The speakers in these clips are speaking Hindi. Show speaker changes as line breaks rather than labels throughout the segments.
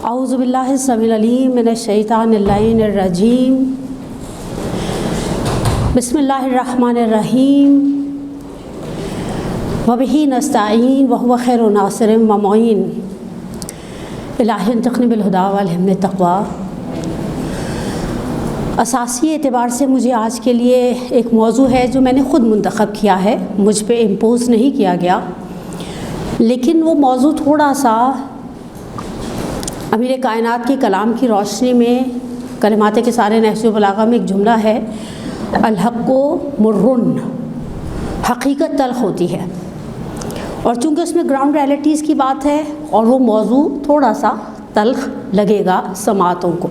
औज़ुबिल्लाहि समील अलीम मिनश शैतानिर रजीम बिस्मिल्लाहिर्रहमानिर्रहीम वबिही नस्ताईन वहुव खैरुन नासिरिन व मुईन इलाही अंतक़नी बिल हुदा वल हिम्म तक़वा। असासी एतबार से मुझे आज के लिए एक मौजू है जो मैंने ख़ुद मुंतख़ब किया है, मुझ पे इम्पोज़ नहीं किया गया, लेकिन वो मौजू थोड़ा सा अमीर कायनात के कलाम की रोशनी में कलिमात के सारे नहज बलागा में एक जुमला है, अल-हक़्क़ु मुर्रुन, हकीकत तल्ख़ होती है। और चूँकि उसमें ग्राउंड रियलिटीज़ की बात है और वो मौजू थोड़ा सा तल्ख़ लगेगा समाअतों को,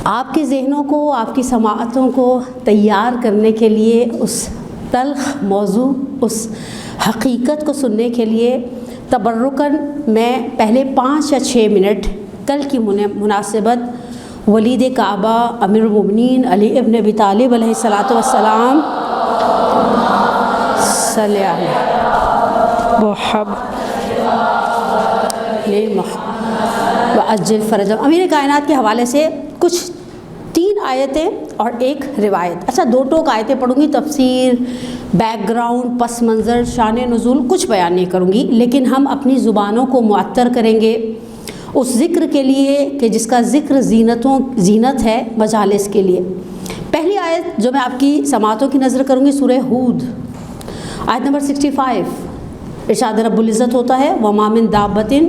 आपके ज़हनों को, आपकी समाअतों को तैयार करने के लिए उस तल्ख़ मौजू, उस हकीकत को सुनने के लिए तबर्रुकन मैं पहले 5 या 6 मिनट कल की मुनासिबत वलीद काबा अमीरुल मोमिनीन अली इब्न अबी तालिब अलैहिस्सलातु वस्सलाम अज्जल फ़रजम अमीर कायनात के हवाले से कुछ 3 आयतें और एक रिवायत, अच्छा 2 टोक आयतें पढ़ूँगी, तफसीर, बैकग्राउंड, पस मंज़र, शान नुज़ूल कुछ बयान नहीं करूँगी, लेकिन हम अपनी ज़ुबानों को मुअत्तर करेंगे उस ज़िक्र के लिए कि जिसका ज़िक्र ज़ीनत है मजालिस के लिए। पहली आयत जो मैं आपकी समाअतों की नज़र करूँगी सूरह हूद आयत नंबर 65, इरशाद रब्बुल इज़्ज़त होता है, वमा मिन दाब्बतिन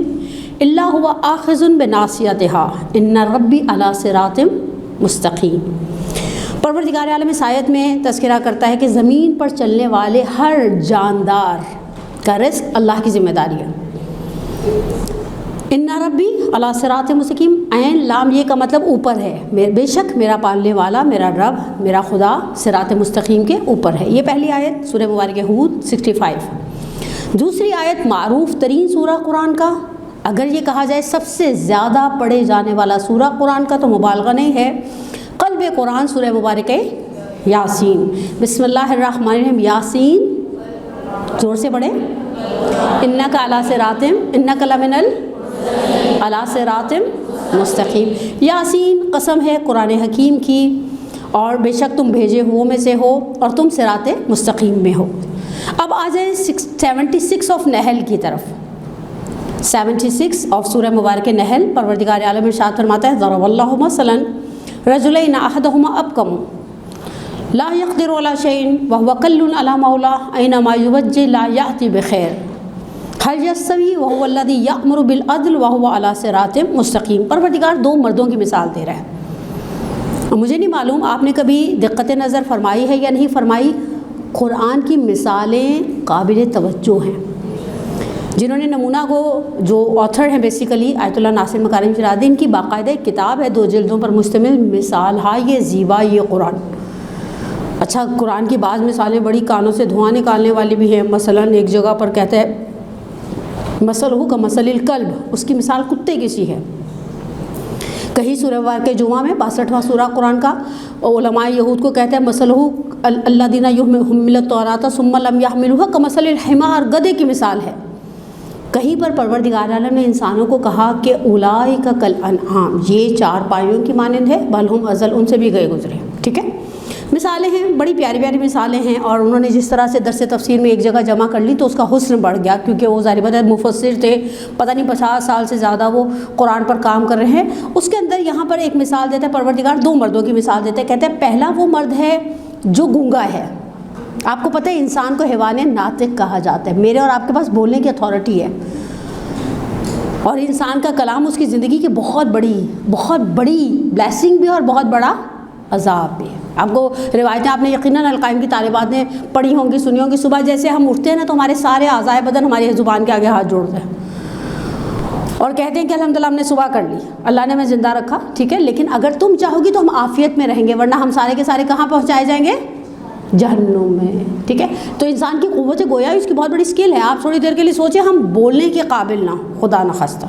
इल्ला हुवा आखिज़ुन बिनासियतिहा इन्ना रब्बी अला सिरातिम मुस्तक़ीम। परवरदिगार आलम इस आयत में तज़किरा करता है कि ज़मीन पर चलने वाले हर जानदार का रिज़्क़ अल्लाह की ज़िम्मेदारी है। इन्ना रब्बी अला सिरातिम मुस्तक़ीम, ऐन लाम ये का मतलब ऊपर है, बेशक मेरा पालने वाला, मेरा रब, मेरा खुदा सिरात मुस्तक़ीम के ऊपर है। ये पहली आयत सूरह मुबारक हूद 65। दूसरी आयत मारूफ़ तरीन सूरा कुरान का, अगर ये कहा जाए सबसे ज़्यादा पढ़े जाने वाला सूरा कुरान का तो मुबालगा नहीं है, क़ल्ब कुरान सूरह मुबारक यासीन। बिस्मिल्लाहिर्रहमानिर्रहीम, यासीन ज़ोर से पढ़े, इन्नका अला सिरातिम, इन्नका लमिनल अला सिरातिम मुस्तक़ीम। यासीन कसम है कुरान हकीम की, और बेशक तुम भेजे हुओं में से हो और तुम सिराते मुस्तक़ीम में हो। अब आ जाए 76 ऑफ नहल की तरफ। 76 ऑफ सूरह मुबारक नहल, परवरदिगार आलम इरशाद फरमाता है, ज़रबल्लाहु मसलन रजुलैन अहदहुमा अबकम ला यक़दिरु अला शैइन व हुवा कल्लुन अला मौला ऐनमा युवज्जिह ला याति बिखैर हल यस्तवी व हुवा अल्लज़ी यअमुरु बिल अद्ल व हुवा अला सिरातिम मुस्तक़ीम। परवरदिगार 2 मर्दों की मिसाल दे रहा है। मुझे नहीं मालूम आपने कभी दिक्कत नज़र फरमाई है या नहीं फरमाई, कुरान की मिसालें काबिल तवज्जो हैं। जिन्होंने नमूना को, जो ऑथर हैं बेसिकली आयतुल्लाह नासिर मकारिम शिराज़ी, इनकी बाकायदा एक किताब है 2 जिल्दों पर मुश्तमिल, मिसाल हा ये ज़ीबा ये कुरान। अच्छा, कुरान की बाज़ मिसालें बड़ी कानों से धुआं निकालने वाली भी हैं। मसलन एक जगह पर कहते हैं मसलहु का मसलिल कल्ब, उसकी मिसाल कुत्ते की सी है। कहीं सूरह मुबारक जुमा में 62वां सूरा कुरान का, उलमाए यहूद को कहते हैं मसलहु अल्लज़ीना युहमिलून तौरात सुम्मा लम यहमिलूहा कमसलिल हिमार, गधे की मिसाल है। कहीं पर परवरदिगार आलम ने इंसानों को कहा कि उलाइका कल अनआम, ये 4 पायों की मानंद है, बल हुम अज़ल, उनसे भी गए गुजरे। ठीक है, मिसालें हैं, बड़ी प्यारी प्यारी मिसालें हैं। और उन्होंने जिस तरह से दरस तफसीर में एक जगह जमा कर ली तो उसका हुस्न बढ़ गया, क्योंकि वो ज़ाहिर बात है मुफस्सिर थे, पता नहीं 50 साल से ज़्यादा वो कुरान पर काम कर रहे हैं। उसके अंदर यहाँ पर एक मिसाल देता है परवरदिगार, 2 मर्दों की मिसाल देते हैं। कहते हैं पहला वो मर्द है जो गूंगा है। आपको पता है इंसान को हैवान नातिक कहा जाता है, मेरे और आपके पास बोलने की अथॉरिटी है, और इंसान का कलाम उसकी ज़िंदगी की बहुत बड़ी ब्लेसिंग भी और बहुत बड़ा अजाब भी है। आपको रिवायतें आपने यकीनन अल-कायम की तालिबात ने पढ़ी होंगी, सुनी होंगी। सुबह जैसे हम उठते हैं ना तो हमारे सारे आज़ाए बदन हमारी ज़ुबान के आगे हाथ जोड़ते हैं और कहते हैं कि अल्हम्दुलिल्लाह हमने सुबह कर ली, अल्लाह ने हमें ज़िंदा रखा। ठीक है, लेकिन अगर तुम चाहोगी तो हम आफ़ियत में रहेंगे, वरना हम सारे के सारे कहाँ पहुँचाए जाएंगे? जहन्नुम में। ठीक है, तो इंसान की क़ुव्वत गोया उसकी बहुत बड़ी स्किल है। आप थोड़ी देर के लिए सोचें, हम बोलने के काबिल ना, खुदा न खास्ता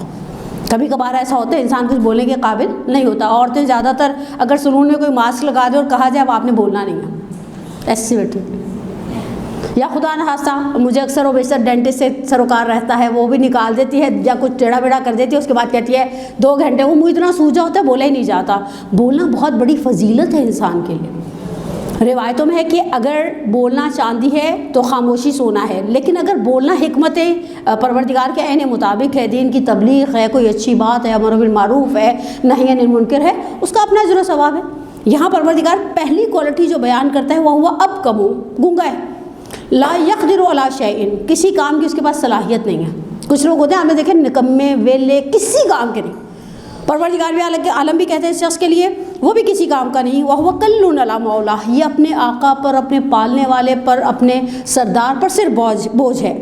कभी कभार ऐसा होता है इंसान कुछ बोलने के काबिल नहीं होता। औरतें ज़्यादातर अगर सलून में कोई मास्क लगा दे और कहा जाए अब आपने बोलना नहीं है, ऐसे बैठे या खुदा न खास्ता मुझे अक्सर और बेशतर डेंटिस्ट से सरोकार रहता है, वो भी निकाल देती है या कुछ टेढ़ा बेढ़ा कर देती है, उसके बाद कहती है 2 घंटे, वो मुँह इतना सूजा होता है बोला ही नहीं जाता। बोलना बहुत बड़ी फजीलत है इंसान के लिए। रिवायतों में है कि अगर बोलना चांदी है तो खामोशी सोना है, लेकिन अगर बोलना हिकमत परवरदिगार के ऐन मुताबिक है, दीन की तबलीग है, कोई अच्छी बात है, अमर बिल मारूफ है, नही अनिल मुनकर है, उसका अपना अजर सवाब है। यहाँ परवरदिगार पहली क्वालिटी जो बयान करता है वह हुआ अब कमो, गूंगा है, ला यक़दिरु अला शैइन, किसी काम की उसके पास सलाहियत नहीं है। कुछ लोग होते हैं, आपने देखे निकम्मे वेले, किसी काम के नहीं। परवरदिगार भी आलम भी कहते हैं इस शख्स के लिए वो भी किसी काम का नहीं। वह वकल्लुन अला मौला, ये अपने आका पर, अपने पालने वाले पर, अपने सरदार पर सिर्फ बोझ है।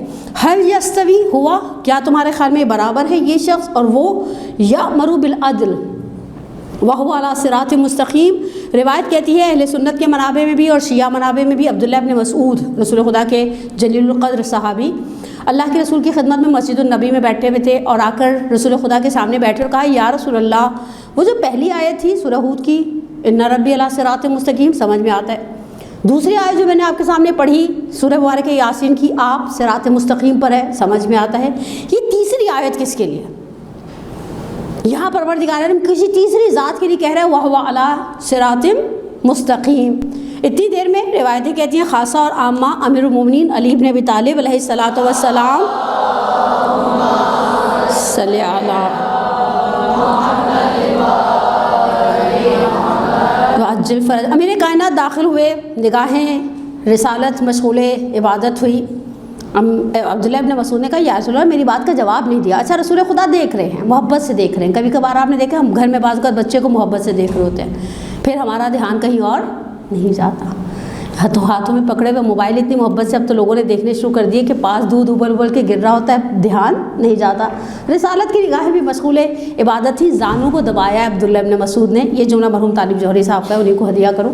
हल यस्तवी हुआ, क्या तुम्हारे ख्याल में बराबर है ये शख्स और वो? या मरू बिल अदल वह अला सिरात मुस्तकीम। रिवायत कहती है अहले सुन्नत के मनाबे में भी और शिया मनाबे में भी, अब्दुल्लाह इब्न मसूद रसूल खुदा के जलीलुल क़द्र सहाबी अल्लाह के रसूल की खिदमत में मस्जिदुन नबी में बैठे हुए थे और आकर रसूल खुदा के सामने बैठे और कहा या रसूल अल्लाह, वो जो पहली आयत थी सूरह हूद की, इन्ना रब्बी अला सिरात मुस्तकीम, समझ में आता है। दूसरी आयत जो मैंने आपके सामने पढ़ी सूरह मुबारक यासीन की, आप सिरात मुस्तकीम पर है, समझ में आता है। ये तीसरी आयत किसके लिए? यहाँ परवरदिगार आलम किसी तीसरी ज़ात के लिए कह रहा है वह अला सिरातिम मुस्तकीम। इतनी देर में रिवायतें कहती हैं खासा और आम्मा अमीरुल मोमिनीन अली इब्न अबी तालिब अलैहिस्सलातु वस्सलाम सल्ले अला वअज्जिल फरज, अमीर कायनात दाखिल हुए, निगाहें रिसालत मशगूले इबादत हुई। अब्दुल्लाह इब्न मसूद ने कहा या रसूल अल्लाह, मेरी बात का जवाब नहीं दिया। अच्छा रसूल खुदा देख रहे हैं, मोहब्बत से देख रहे हैं। कभी कभार आपने देखा हम घर में बाज़ बच्चे को मोहब्बत से देख रहे होते हैं, फिर हमारा ध्यान कहीं और नहीं जाता। हाथों में पकड़े हुए मोबाइल इतनी मोहब्बत से अब तो लोगों ने देखने शुरू कर दिए कि पास दूध उबल उबल के गिर रहा होता है, ध्यान नहीं जाता। रिसालत की निगाहें भी मशगूले इबादत थी। जानू को दबाया अब्दुल्लाह इब्न मसूद ने, ये जुमला मरहूम तालिब जौहरी साहब का, उन्हीं को हदिया करूँ।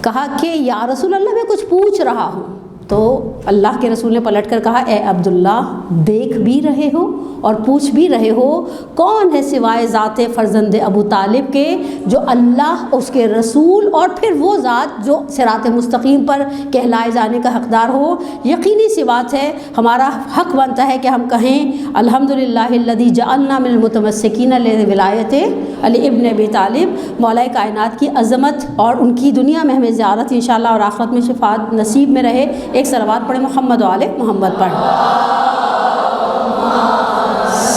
कहा कि या रसूल अल्लाह, मैं कुछ पूछ रहा हूँ। तो अल्लाह के रसूल ने पलट कर कहा ए अब्दुल्ला, देख भी रहे हो और पूछ भी रहे हो, कौन है सिवाय ज़ात फ़र्जंद अबू तालिब के जो अल्लाह, उसके रसूल और फिर वो ज़ात जो सिरात मुस्तकीम पर कहलाए जाने का हक़दार हो। यकीनी सी बात है, हमारा हक़ बनता है कि हम कहें अल्हम्दुलिल्लाहिल्लज़ी जअलना मिनल मुतमस्सिकीन लिविलायत अली इब्न अबी तालिब। मौला कायनात की अज़मत और उनकी दुनिया में हमें ज़ियारत इंशाअल्लाह और आखिरत में शफ़ाअत नसीब में रहे। एक सलवात पढ़े मोहम्मद वाले मोहम्मद पर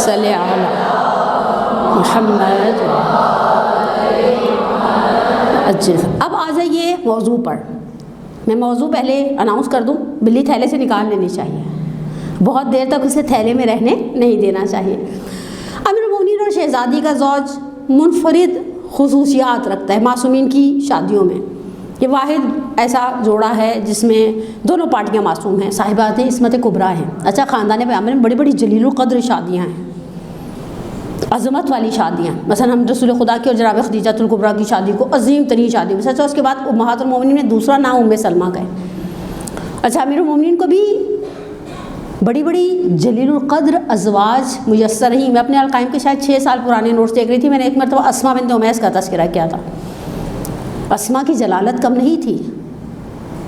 सल्ले अला मुहम्मद। अच्छा अब आ जाइए मौजू पर। मैं मौजू पहले अनाउंस कर दूं, बिल्ली थैले से निकाल लेनी चाहिए, बहुत देर तक उसे थैले में रहने नहीं देना चाहिए। अमीरुल मोमिनीन और शहज़ादी का ज़ौज मुनफरिद खुसूसियात रखता है मासूमीन की शादियों में। ये वाहिद ऐसा जोड़ा है जिसमें दोनों पार्टियां मासूम हैं, साहिबात इस्मत कुबरा हैं। अच्छा ख़ानदान पैगंबर में बड़ी बड़ी जलीलुल क़द्र शादियां हैं, अज़मत वाली शादियाँ। मसलन हम रसूल खुदा की और जनाब खदीजतुल कुबरा की शादी को अजीम तरीन शादी में, अच्छा उसके बाद उम्महातुल मोमिनीन में दूसरा नाम उम्मे सलमा का है। अच्छा अमीरुल मोमिनीन को भी बड़ी बड़ी जलीलुल क़द्र अज़वाज मुयस्सर रही। मैं अपने अलकाइम के शायद 6 साल पुराने नोट्स देख रही थी, मैंने एक मरतबा अस्मा बिन्त उमैस का तज़किरा किया था। अस्मा की जलालत कम नहीं थी,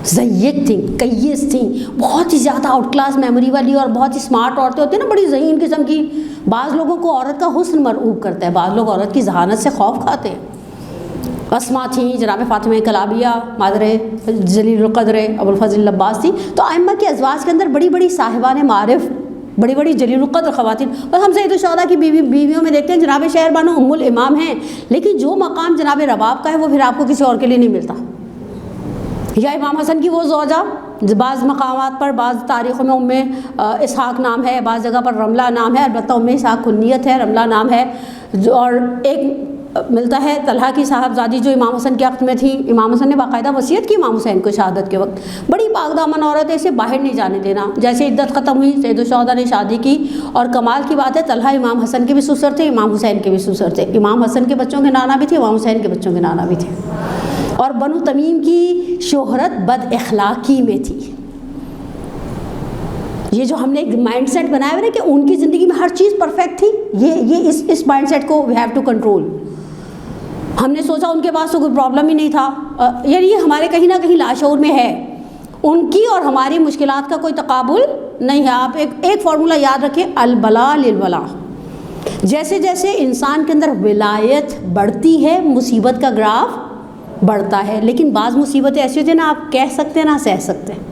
ज़य्यद थी, कय्यस थी, बहुत ही ज़्यादा आउट क्लास मेमोरी वाली और बहुत ही स्मार्ट औरतें होती हैं ना, बड़ी ज़हीन किस्म की। बाज़ लोगों को औरत का हुस्न मरऊब करता है, बाज़ लोग औरत की जहानत से खौफ खाते हैं। अस्मा थी, जनाब फ़ातिमा कलाबिया मादरे जलीलुल क़द्र अबुल फ़ज़ल अब्बास थी। तो आइम्मा के अज़वाज के अंदर बड़ी बड़ी साहिबान मारिफ, बड़ी बड़ी जलीलुल क़द्र ख़वातीन। और हम सैयद शुहदा की बीवियों में देखते हैं जनाब शहरबानो उम्मुल इमाम हैं, लेकिन जो मकाम जनाब रबाब का है वो फिर आपको किसी और के लिए नहीं मिलता। या इमाम हसन की वो ज़ौजा, बाज़ मकामात पर बाज़ तारीख़ों में उम्मे इसहाक़ नाम है, बाज़ जगह पर रमला नाम है, अलबत्ता उम्मे इसहाक़ कुन्नियत है, रमला नाम है। और एक मिलता है तलहा की साहबजादी जो इमाम हसन के वक्त में थी। इमाम हसन ने बाकायदा वसीयत की इमाम हुसैन को शहादत के वक्त, बड़ी पाकदामन औरत है, इसे बाहर नहीं जाने देना। जैसे इद्दत ख़त्म हुई, सैयद शुहदा ने शादी की और कमाल की बात है तलहा इमाम हसन के भी ससुर थे, इमाम हुसैन के भी ससुर थे। इमाम हसन के बच्चों के नाना भी थे, इमाम हुसैन के बच्चों के नाना भी थे। और बनु तमीम की शोहरत बद अखलाकी में थी। ये जो हमने एक माइंडसेट बनाया हुआ है कि उनकी ज़िंदगी में हर चीज़ परफेक्ट थी, ये इस माइंडसेट को वी हैव टू कंट्रोल। हमने सोचा उनके पास तो कोई प्रॉब्लम ही नहीं था, यार ये हमारे कहीं ना कहीं लाशऊर में है। उनकी और हमारी मुश्किलात का कोई तकाबुल नहीं है। आप एक फार्मूला याद रखें, अलबला लिलबला। जैसे जैसे इंसान के अंदर विलायत बढ़ती है, मुसीबत का ग्राफ बढ़ता है। लेकिन बाज़ मुसीबतें ऐसी होती हैं ना, आप कह सकते हैं ना सह सकते हैं,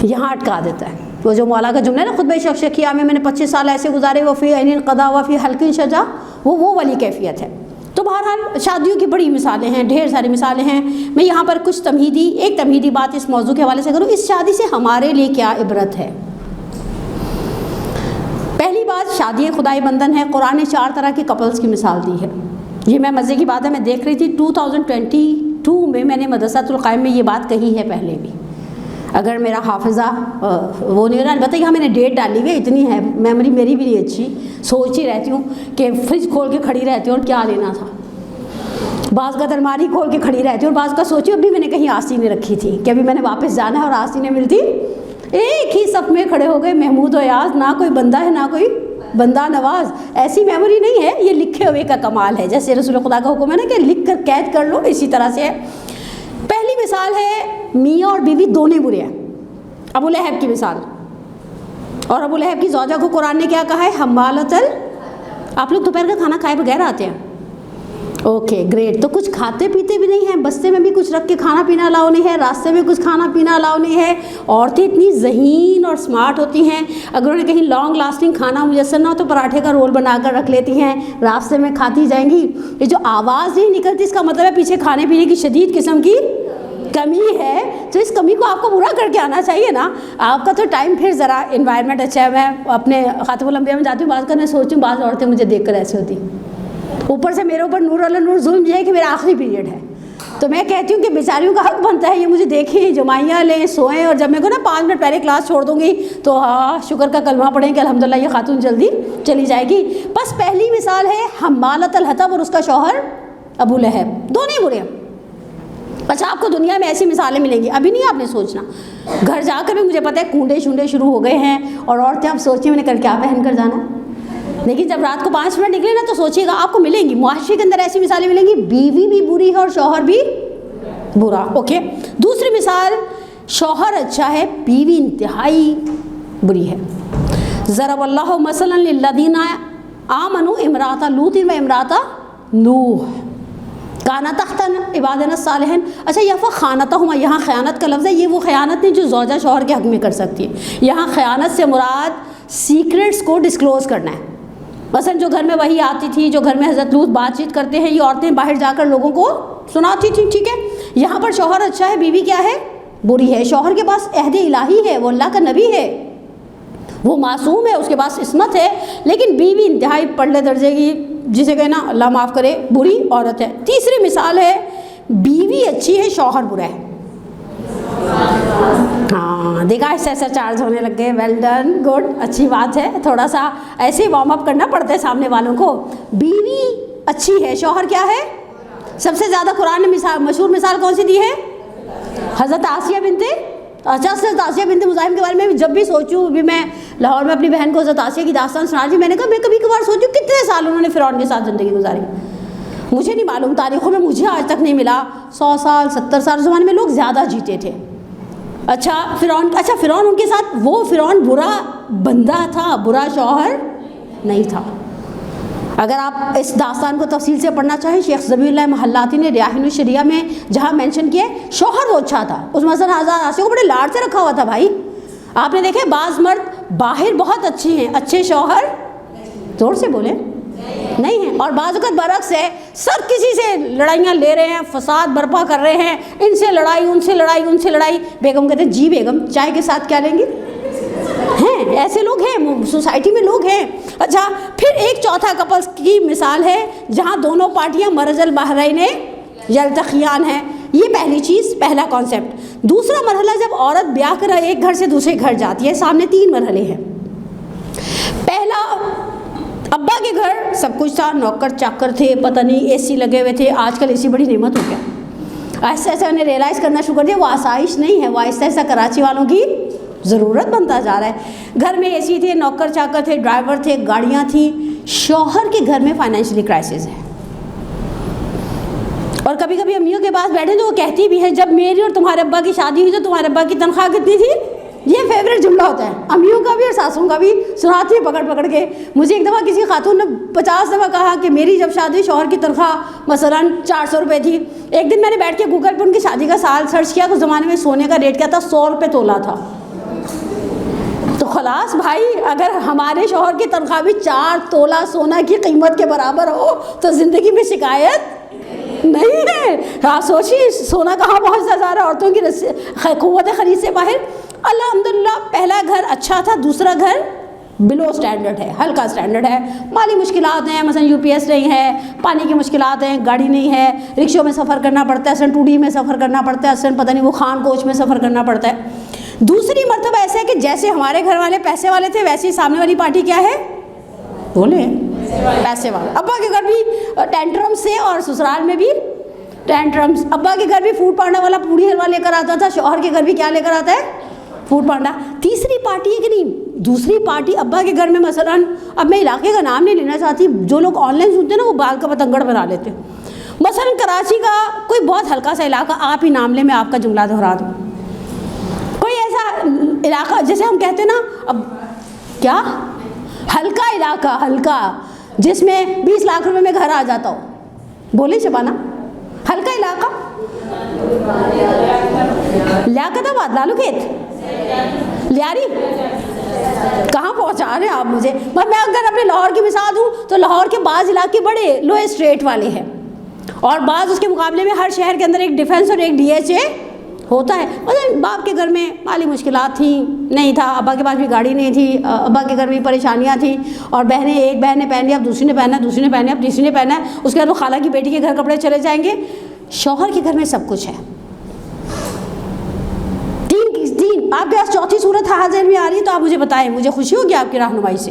यहाँ अटका देता है। वो जो मौला का जुमला है ना, खुतबा शख्सिया में मैंने 25 साल ऐसे गुजारे, वफ़ी अनिल क़दा वफ़ी हल्किन शजा, वो वाली कैफियत है। तो बहरहाल शादियों की बड़ी मिसालें हैं, ढेर सारी मिसालें हैं। मैं यहाँ पर कुछ एक तमहीदी बात इस मौजू के हवाले से करूँ। इस शादी से हमारे लिए क्या इबरत है? पहली बात, शादी खुदाई बंधन है। कुरान ने 4 तरह के कपल्स की मिसाल दी है। ये मैं मज़े की बात है, मैं देख रही थी 2022 में मैंने मदरसातुल क़ायम में ये बात कही है पहले भी, अगर मेरा हाफिज़ा वो नहीं रहा। बताइए, हाँ मैंने डेट डाली हुई है, इतनी है मेमोरी मेरी भी नहीं अच्छी, सोचती रहती हूँ कि फ्रिज खोल के खड़ी रहती हूँ और क्या लेना था, बाज़ का अलमारी खोल के खड़ी रहती हूँ और बाज़ का सोची अभी मैंने कहीं आस्तीनें रखी थी कि अभी मैंने वापस जाना है और आस्तीनें मिलती एक ही सफ़ में खड़े हो गए, महमूद और याज, ना कोई बंदा है ना कोई बंदा नवाज। ऐसी मेमोरी नहीं है, ये लिखे हुए का कमाल है। जैसे रसूल खुदा का हुक्म है ना कि लिख कर कैद कर लो, इसी तरह से है। पहली मिसाल है, मियाँ और बीवी दोनों बुरे हैं। अबू लहब की मिसाल, और अबू लहब की ज़ौजा को कुरान ने क्या कहा है? हम्मालतल। आप लोग दोपहर का खाना खाए बगैर आते हैं? Okay great. तो कुछ खाते पीते भी नहीं हैं, बस्ते में भी कुछ रख के खाना पीना अलाउ नहीं है, रास्ते में कुछ खाना पीना अलाउ नहीं है। औरतें इतनी ज़हीन और स्मार्ट होती हैं, अगर उन्हें कहीं लॉन्ग लास्टिंग खाना मुयसर ना हो तो पराठे का रोल बनाकर रख लेती हैं, रास्ते में खाती जाएंगी। ये जो आवाज़ नहीं निकलती, इसका मतलब है पीछे खाने पीने की शदीद किस्म की कमी है। तो इस कमी को आपको पूरा करके आना चाहिए ना। आपका तो टाइम फिर ज़रा इन्वायरमेंट अच्छा है। मैं अपने खातिमुल अंबिया में जाती हूँ, बात करने सोचती हूँ, बाज़ औरतें मुझे देख कर ऐसी होती, ऊपर से मेरे ऊपर नूर अल्लाह नूर जुल्म ये है कि मेरा आखिरी पीरियड है। तो मैं कहती हूँ कि बेचारियों का हक बनता है ये मुझे देखें, जमाइयाँ लें, सोएं, और जब मेरे को ना 5 मिनट पहले क्लास छोड़ दूँगी तो हाँ शुक्र का कलमा पढ़ें कि अल्हम्दुलिल्लाह ये खातून जल्दी चली जाएगी। बस पहली मिसाल है हम्मालतल हतब और उसका शौहर अबू लहब, दोनों ही बुरे हैं। अच्छा, आपको दुनिया में ऐसी मिसालें मिलेंगी, अभी नहीं आपने सोचना, घर जाकर भी मुझे पता है कूंडे शूंडे शुरू हो गए हैं और औरतें अब सोचिए मैंने कल क्या पहन कर जाना। लेकिन जब रात को 5 मिनट निकले ना तो सोचिएगा आपको मिलेंगी, मुआशरे के अंदर ऐसी मिसालें मिलेंगी, बीवी भी बुरी है और शौहर भी बुरा। ओके, दूसरी मिसाल, शौहर अच्छा है, बीवी इंतहाई बुरी है। ज़रबल्लाहु मसलन लिल्लज़ीना आमनू इमराता लूतिन व इमराता नूह काना तख्तन इबादना सालिहिन। अच्छा, या फिर खानतहुमा, यहाँ ख़यानत का लफ्ज़ है, ये वो ख़यानत नहीं जो ज़ौजा शौहर के हक़ में कर सकती है। यहाँ ख़यानत से मुराद सीक्रेट्स को डिस्क्लोज़ करना है। मसलन जो घर में वही आती थी, जो घर में हज़रत लूत बातचीत करते हैं, ये औरतें बाहर जाकर लोगों को सुनाती थी। ठीक है, यहाँ पर शौहर अच्छा है, बीवी क्या है? बुरी है। शौहर के पास अहद इलाही है, वो अल्लाह का नबी है, वो मासूम है, उसके पास इस्मत है, लेकिन बीवी इंतहाई पड़ले दर्जे की, जिसे कहना अल्लाह माफ़ करे, बुरी औरत है। तीसरी मिसाल है, बीवी अच्छी है, शौहर बुरा है। हाँ देखा, ऐसा चार्ज होने लग गए, वेल डन, गुड, अच्छी बात है। थोड़ा सा ऐसे ही वार्म अप करना पड़ता है सामने वालों को। बीवी अच्छी है, शौहर क्या है? सबसे ज़्यादा कुरान ने मशहूर मिसाल कौन सी दी है? हज़रत आसिया बिनते, अच्छा हज़रत आसिया बिनते मुज़ाहिम के बारे में जब भी सोचूँ, भी मैं लाहौर में अपनी बहन को हज़रत आसिया की दास्तान सुना रही, मैंने कहा मैं कभी कभार सोचूँ कितने साल उन्होंने फ़िरौन के साथ ज़िंदगी गुजारी। मुझे नहीं मालूम, तारीख़ों में मुझे आज तक नहीं मिला। 100 साल 70 साल ज़माने में लोग ज़्यादा जीते थे। अच्छा फ़िरौन उनके साथ, वो फ़िरौन बुरा बंदा था, बुरा शौहर नहीं था। अगर आप इस दास्तान को तफसील से पढ़ना चाहें, शेख ज़बीउल्लाह महल्लाती ने रियाहिनुश शरिया में जहाँ मेंशन किया है, शौहर वो अच्छा था। उस मसलन हज़रत आसिया को बड़े लाड से रखा हुआ था भाई। आपने देखे बाज़ मर्द बाहर बहुत अच्छे हैं, अच्छे शौहर जोर से बोले नहीं है, और बाज़ वक़्त बरक्स है, सब किसी से लड़ाइयाँ ले रहे हैं, फसाद बर्पा कर रहे हैं, इनसे लड़ाई उनसे लड़ाई उनसे लड़ाई। बेगम कहते हैं जी बेगम चाय के साथ क्या लेंगे? हैं ऐसे लोग हैं, सोसाइटी में लोग हैं। अच्छा, फिर एक चौथा कपल्स की मिसाल है जहाँ दोनों पार्टियाँ मरजल बहरैन यल्तक़ियान हैं। ये पहली चीज़, पहला कॉन्सेप्ट। दूसरा मरहला, जब औरत ब्याह कर एक घर से दूसरे घर जाती है, सामने 3 मरहले हैं। पहला, अब्बा के घर सब कुछ था, नौकर चाकर थे, पता नहीं एसी लगे हुए थे। आजकल एसी बड़ी नेमत हो गया। ऐसा ऐसा उन्हें रियलाइज़ करना शुरू कर दिया, वो आसाइश नहीं है, वो ऐसा ऐसा कराची वालों की ज़रूरत बनता जा रहा है। घर में एसी थे, नौकर चाकर थे, ड्राइवर थे, गाड़ियाँ थी। शौहर के घर में फाइनेंशियली क्राइसिस है। और कभी कभी अम्मियों के पास बैठे तो वो कहती भी है, जब मेरी और तुम्हारे अब्बा की शादी हुई तो तुम्हारे अब्बा की तनख्वाह कितनी थी। ये फेवरेट जुमला होता है अम्मियों का भी और सासों का भी, सुनाती है पकड़ पकड़ के। मुझे एक दफ़ा किसी खातून ने 50 दफ़ा कहा कि मेरी जब शादी हुई शौहर की तनख्वाह मसलन 400 रुपये थी। एक दिन मैंने बैठ के गूगल पर उनकी शादी का साल सर्च किया, उस ज़माने में सोने का रेट क्या था, 100 रुपये तोला था। तो खलास भाई, अगर हमारे शौहर की तनख्वाह भी 4 तोला सोना की कीमत के बराबर हो तो ज़िंदगी में शिकायत नहीं है। हाँ सोचिए सोना कहाँ पहुँचता जा रहा है, औरतों की क़ुव्वत ख़रीद से बाहर। अल्हम्दुलिल्लाह पहला घर अच्छा था, दूसरा घर बिलो स्टैंडर्ड है, हल्का स्टैंडर्ड है। माली मुश्किलात हैं, मसलन यूपीएस नहीं है, पानी की मुश्किलात हैं, गाड़ी नहीं है, रिक्शों में सफ़र करना पड़ता है, असन टूडी में सफ़र करना पड़ता है, असन पता नहीं वो खान कोच में सफ़र करना पड़ता है। दूसरी मरतबा ऐसा है कि जैसे हमारे घर वाले पैसे वाले थे वैसे ही सामने वाली पार्टी क्या है, बोले पैसे वाला। अब्बा के घर भी टेंट्रम से और ससुराल में भी टेंट्रम्स। अब्बा के घर भी फूड पांडा वाला पूड़ी हलवा लेकर आता था, शौहर के घर भी क्या लेकर आता है, फूड पांडा। तीसरी पार्टी है कि नहीं, दूसरी पार्टी अब्बा के घर में मसलन, अब मैं इलाके का नाम नहीं लेना चाहती, जो लोग ऑनलाइन सुनते हैं ना वो बाल का पतंगड़ बना लेते हैं। मसलन कराची का कोई बहुत हल्का सा इलाका, आप ही नाम ले, मैं आपका जुमला दोहरा दूँ। कोई ऐसा इलाका जैसे हम कहते हैं ना, अब क्या हल्का इलाका, हल्का जिसमें 20 लाख रुपए में घर आ जाता हो, बोले शबाना, हल्का इलाका लियाकताबाद, लालूखेत, लियारी, कहाँ पहुँचा रहे हैं आप मुझे। मैं अगर अपने लाहौर की मिसाल दूँ तो लाहौर के बाज़ इलाके बड़े लोएस्ट रेट वाले हैं और बाज़ उसके मुकाबले में हर शहर के अंदर एक डिफेंस और एक DHA होता है। मतलब बाप के घर में माली मुश्किलात थी, नहीं था, अब्बा के पास भी गाड़ी नहीं थी, अब्बा के घर में परेशानियाँ थी और बहनें, एक बहन ने पहन लिया, अब दूसरी ने पहना, दूसरी ने पहना, अब तीसरी ने पहना, उसके बाद वो खाला की बेटी के घर कपड़े चले जाएंगे। शौहर के घर में सब कुछ है। तीन आपके पास चौथी सूरत हाजिर में आ रही है तो आप मुझे बताएं, मुझे खुशी होगी आपकी रहनुमाई से।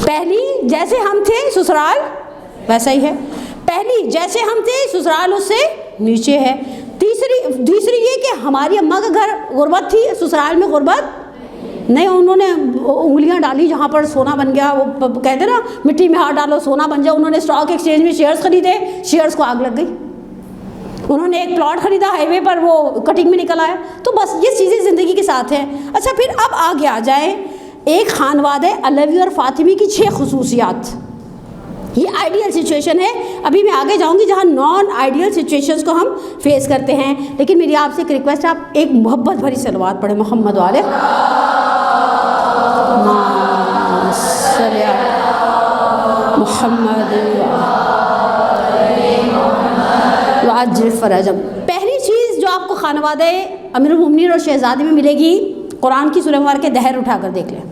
पहली, जैसे हम थे ससुराल वैसा ही है। पहली, जैसे हम थे ससुराल उससे नीचे है। तीसरी ये कि हमारी अम्मा का घर गुर्बत थी, ससुराल में गुर्बत नहीं, उन्होंने उंगलियां डाली जहाँ पर सोना बन गया, वो कहते ना मिट्टी में हाथ डालो सोना बन जाए। उन्होंने स्टॉक एक्सचेंज में शेयर्स खरीदे, शेयर्स को आग लग गई। उन्होंने एक प्लॉट खरीदा हाईवे पर, वो कटिंग में निकल आया। तो बस ये चीज़ें ज़िंदगी के साथ हैं। अच्छा फिर अब आगे आ जाए, एक खानवादे अलवी और फातिमी की 6 खुसूसियात। ये आइडियल सिचुएशन है। अभी मैं आगे जाऊंगी जहाँ नॉन आइडियल सिचुएशंस को हम फेस करते हैं। लेकिन मेरी आपसे एक रिक्वेस्ट है, आप एक मोहब्बत भरी सलवात पढ़े मोहम्मद वाले मोहम्मद फरजम। पहली चीज़ जो आपको खानवादे अमीरुल मोमिनीन और शहजादी में मिलेगी, कुरान की सूरह मुबारक के दहर उठाकर देख लें।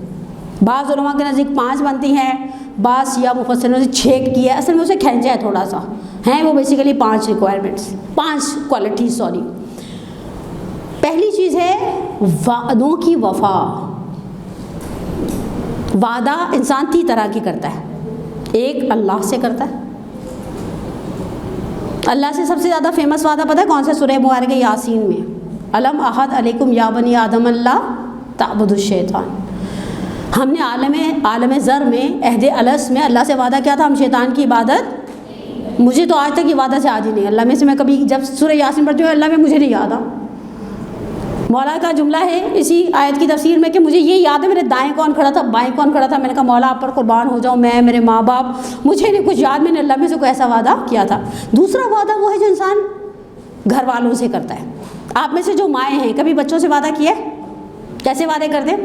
बाज़ उलमा के नज़दीक 5 बनती हैं, बास या मुफस्सिरों ने 6 की है, असल में उसे खींचा है थोड़ा सा, हैं वो बेसिकली 5 रिक्वायरमेंट्स, 5 क्वालिटी, सॉरी। पहली चीज़ है वादों की वफा। वादा इंसान 3 तरह की करता है। एक अल्लाह से करता है, अल्लाह से सबसे ज़्यादा फेमस वादा पता है कौन सा, सूरह मुबारक यासीन में, अलम अहद अलैकुम या बनी आदम अल्लाह ताबुदुश शैतान। हमने आलम ज़र में अहदे अलस में अल्लाह से वादा किया था, हम शैतान की इबादत, मुझे तो आज तक ये वादा से आज ही नहीं, अल्लाह में से मैं कभी जब सूरह यासीन पढ़ती हूँ अल्लाह में मुझे नहीं याद आ। मौला का जुमला है इसी आयत की तफसीर में कि मुझे ये याद है मेरे दाएं कौन खड़ा था, बाएं कौन खड़ा था। मैंने कहा मौला आप पर कुर्बान हो जाऊँ, मैं, मेरे माँ बाप, मुझे नहीं कुछ याद, मैंने अल्लाह में से कोई ऐसा वादा किया था। दूसरा वादा वो है जो इंसान घर वालों से करता है। आप में से जो माएँ हैं कभी बच्चों से वादा किया है? कैसे वादे करते?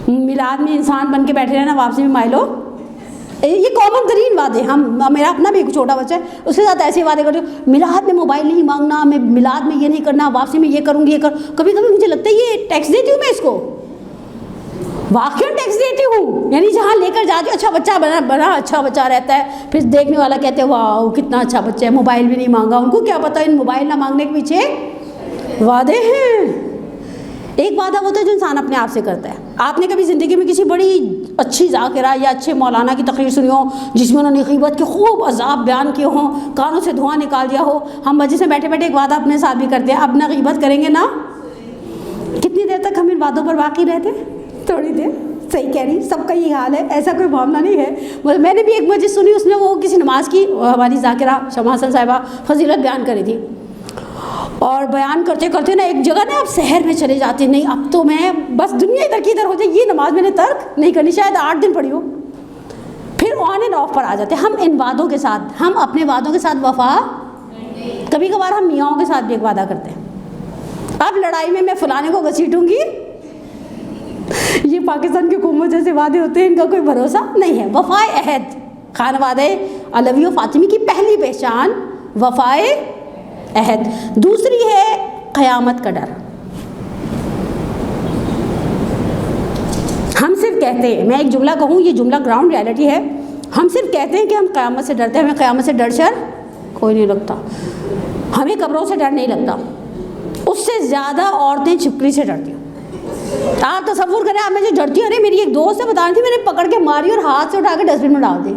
मिलाद में इंसान बन के बैठे रहना, वापसी में माइलो, ये कॉमन तरीन वादे। हम, मेरा अपना भी एक छोटा बच्चा है, उसके साथ ऐसे वादे करते हो, मिलाद में मोबाइल नहीं मांगना, मैं मिलाद में ये नहीं करना, वापसी में ये करूँगी, ये कर। कभी कभी मुझे लगता है ये टैक्स देती हूँ मैं इसको, वाकई टैक्स देती हूँ। यानी जहाँ लेकर जाती हूँ, अच्छा बच्चा बड़ा अच्छा बच्चा रहता है, फिर देखने वाला कहते हैं वाह कितना अच्छा बच्चा है, मोबाइल भी नहीं मांगा। उनको क्या पता इन मोबाइल ना मांगने के पीछे वादे हैं। एक वादा होता है जो इंसान अपने आप से करता है। आपने कभी ज़िंदगी में किसी बड़ी अच्छी ज़ाकिरा या अच्छे मौलाना की तकरीर सुनी हो जिसमें उन्होंने ग़ीबत के खूब अजाब बयान किए हों, कानों से धुआं निकाल दिया हो? हम मस्जिद में बैठे बैठे एक वादा अपने साथ भी करते हैं, अब ना ग़ीबत करेंगे ना। कितनी देर तक हम इन वादों पर बाकी रहते हैं? थोड़ी देर, सही कह रही, सबका ये हाल है, ऐसा कोई मामला नहीं है। मतलब मैंने भी एक मस्जिद सुनी, उसने वो किसी नमाज की, हमारी ज़ाकिरा शमा हसन साहिबा फजीलत बयान करी थी, और बयान करते करते ना एक जगह ना आप शहर में चले जाते, नहीं अब तो मैं बस दुनिया इधर की इधर हो जाए, ये नमाज मैंने तर्क नहीं करनी, शायद 8 दिन पढ़ी हो, फिर ऑन एंड ऑफ पर आ जाते। हम इन वादों के साथ, हम अपने वादों के साथ वफा, कभी कभार हम मियाँओं के साथ भी एक वादा करते हैं, अब लड़ाई में मैं फलाने को घसीटूंगी, ये पाकिस्तान की हुकूमत जैसे वादे होते हैं, इनका कोई भरोसा नहीं है। वफाए अहद, खानवादे अलवी और फातिमी की पहली पहचान वफाए अहद। दूसरी है क़यामत का डर। हम सिर्फ कहते हैं, मैं एक जुमला कहूँ, ये जुमला ग्राउंड रियलिटी है, हम सिर्फ कहते हैं कि हम क़यामत से डरते हैं, हमें क़यामत से डर शर कोई नहीं लगता, हमें कब्रों से डर नहीं लगता, उससे ज़्यादा औरतें छिपकली से डरती हैं। आप तसव्वुर करें, आप मैं जो डरती हूँ, अरे मेरी एक दोस्त से बता रही थी, मैंने पकड़ के मारी और हाथ से उठा के डस्टबिन में डाल दी,